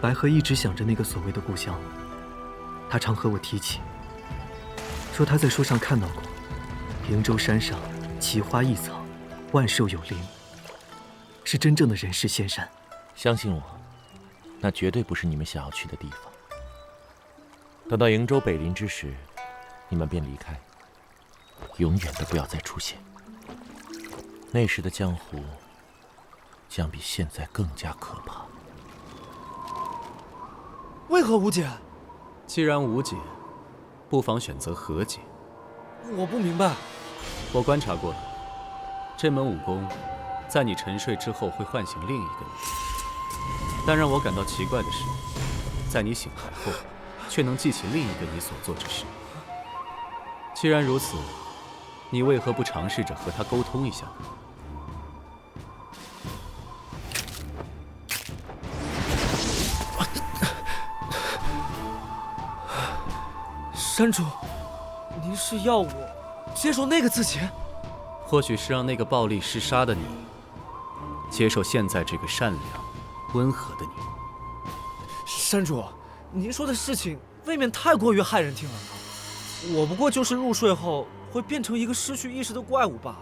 F: 白河一直想着那个所谓的故乡，他常和我提起，说他在书上看到过，瀛洲山上奇花异草，万兽有灵，是真正的人世仙山。
M: 相信我，那绝对不是你们想要去的地方。等到瀛洲北临之时，你们便离开，永远都不要再出现。那时的江湖将比现在更加可怕。
H: 为何无解？
S: 既然无解，不妨选择和解。
H: 我不明白。
S: 我观察过了，这门武功在你沉睡之后会唤醒另一个你。但让我感到奇怪的是，在你醒来后，却能记起另一个你所做之事。既然如此，你为何不尝试着和他沟通一下呢？
H: 山主，您是要我接受那个自己？
S: 或许是让那个暴力嗜杀的你，接受现在这个善良、温和的你。
H: 山主，您说的事情未免太过于骇人听耳了。我不过就是入睡后会变成一个失去意识的怪物罢了，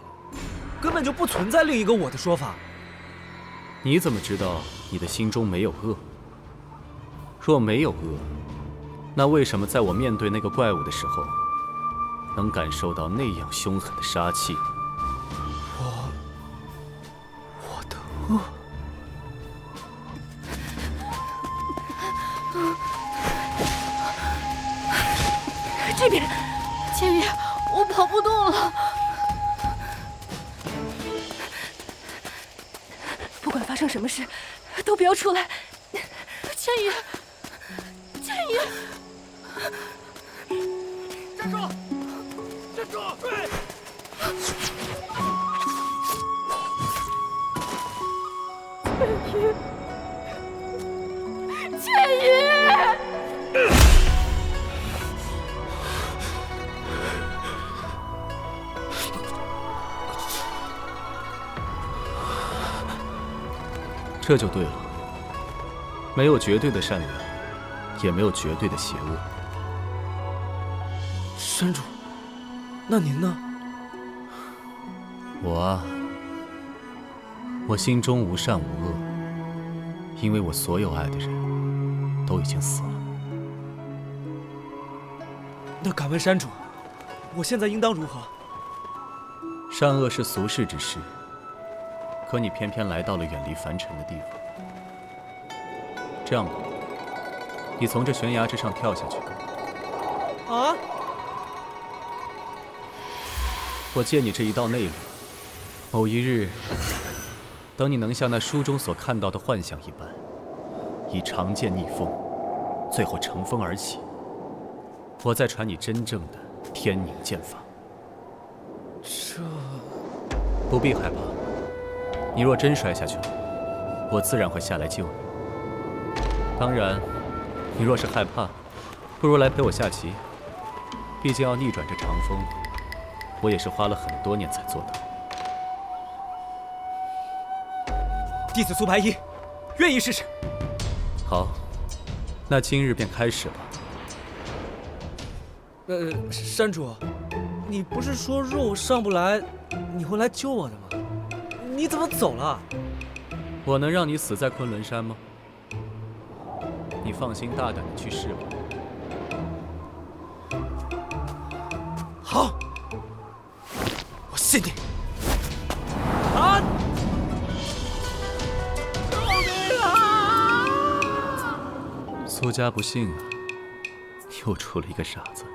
H: 根本就不存在另一个我的说法。
S: 你怎么知道你的心中没有恶？若没有恶，那为什么在我面对那个怪物的时候，能感受到那样凶狠的杀气？
H: 我的恶。
T: 这边，千羽，我跑不动了。发生什么事，都不要出来。千羽，千羽，
A: 站住！站住！
T: 千羽，
R: 这就对了，没有绝对的善良，也没有绝对的邪恶。
H: 山主，那您呢？
R: 我啊，我心中无善无恶，因为我所有爱的人都已经死了。
H: 那敢问山主，我现在应当如何？
R: 善恶是俗世之事，可你偏偏来到了远离凡尘的地方。这样吧，你从这悬崖之上跳下去。
H: 啊！
R: 我借你这一道内力，某一日，等你能像那书中所看到的幻象一般，以长剑逆风，最后乘风而起，我再传你真正的天宁剑法。
H: 这
R: 不必害怕，你若真摔下去了，我自然会下来救你。当然，你若是害怕，不如来陪我下棋。毕竟要逆转这长风，我也是花了很多年才做到。
H: 弟子苏白衣，愿意试试。
R: 好，那今日便开始吧。
H: 山主，你不是说肉上不来，你会来救我的吗？你怎么走了？
R: 我能让你死在昆仑山吗？你放心大胆的去试吧。
H: 好，我信你。啊！
A: 救命啊！
R: 苏家不幸啊，又出了一个傻子。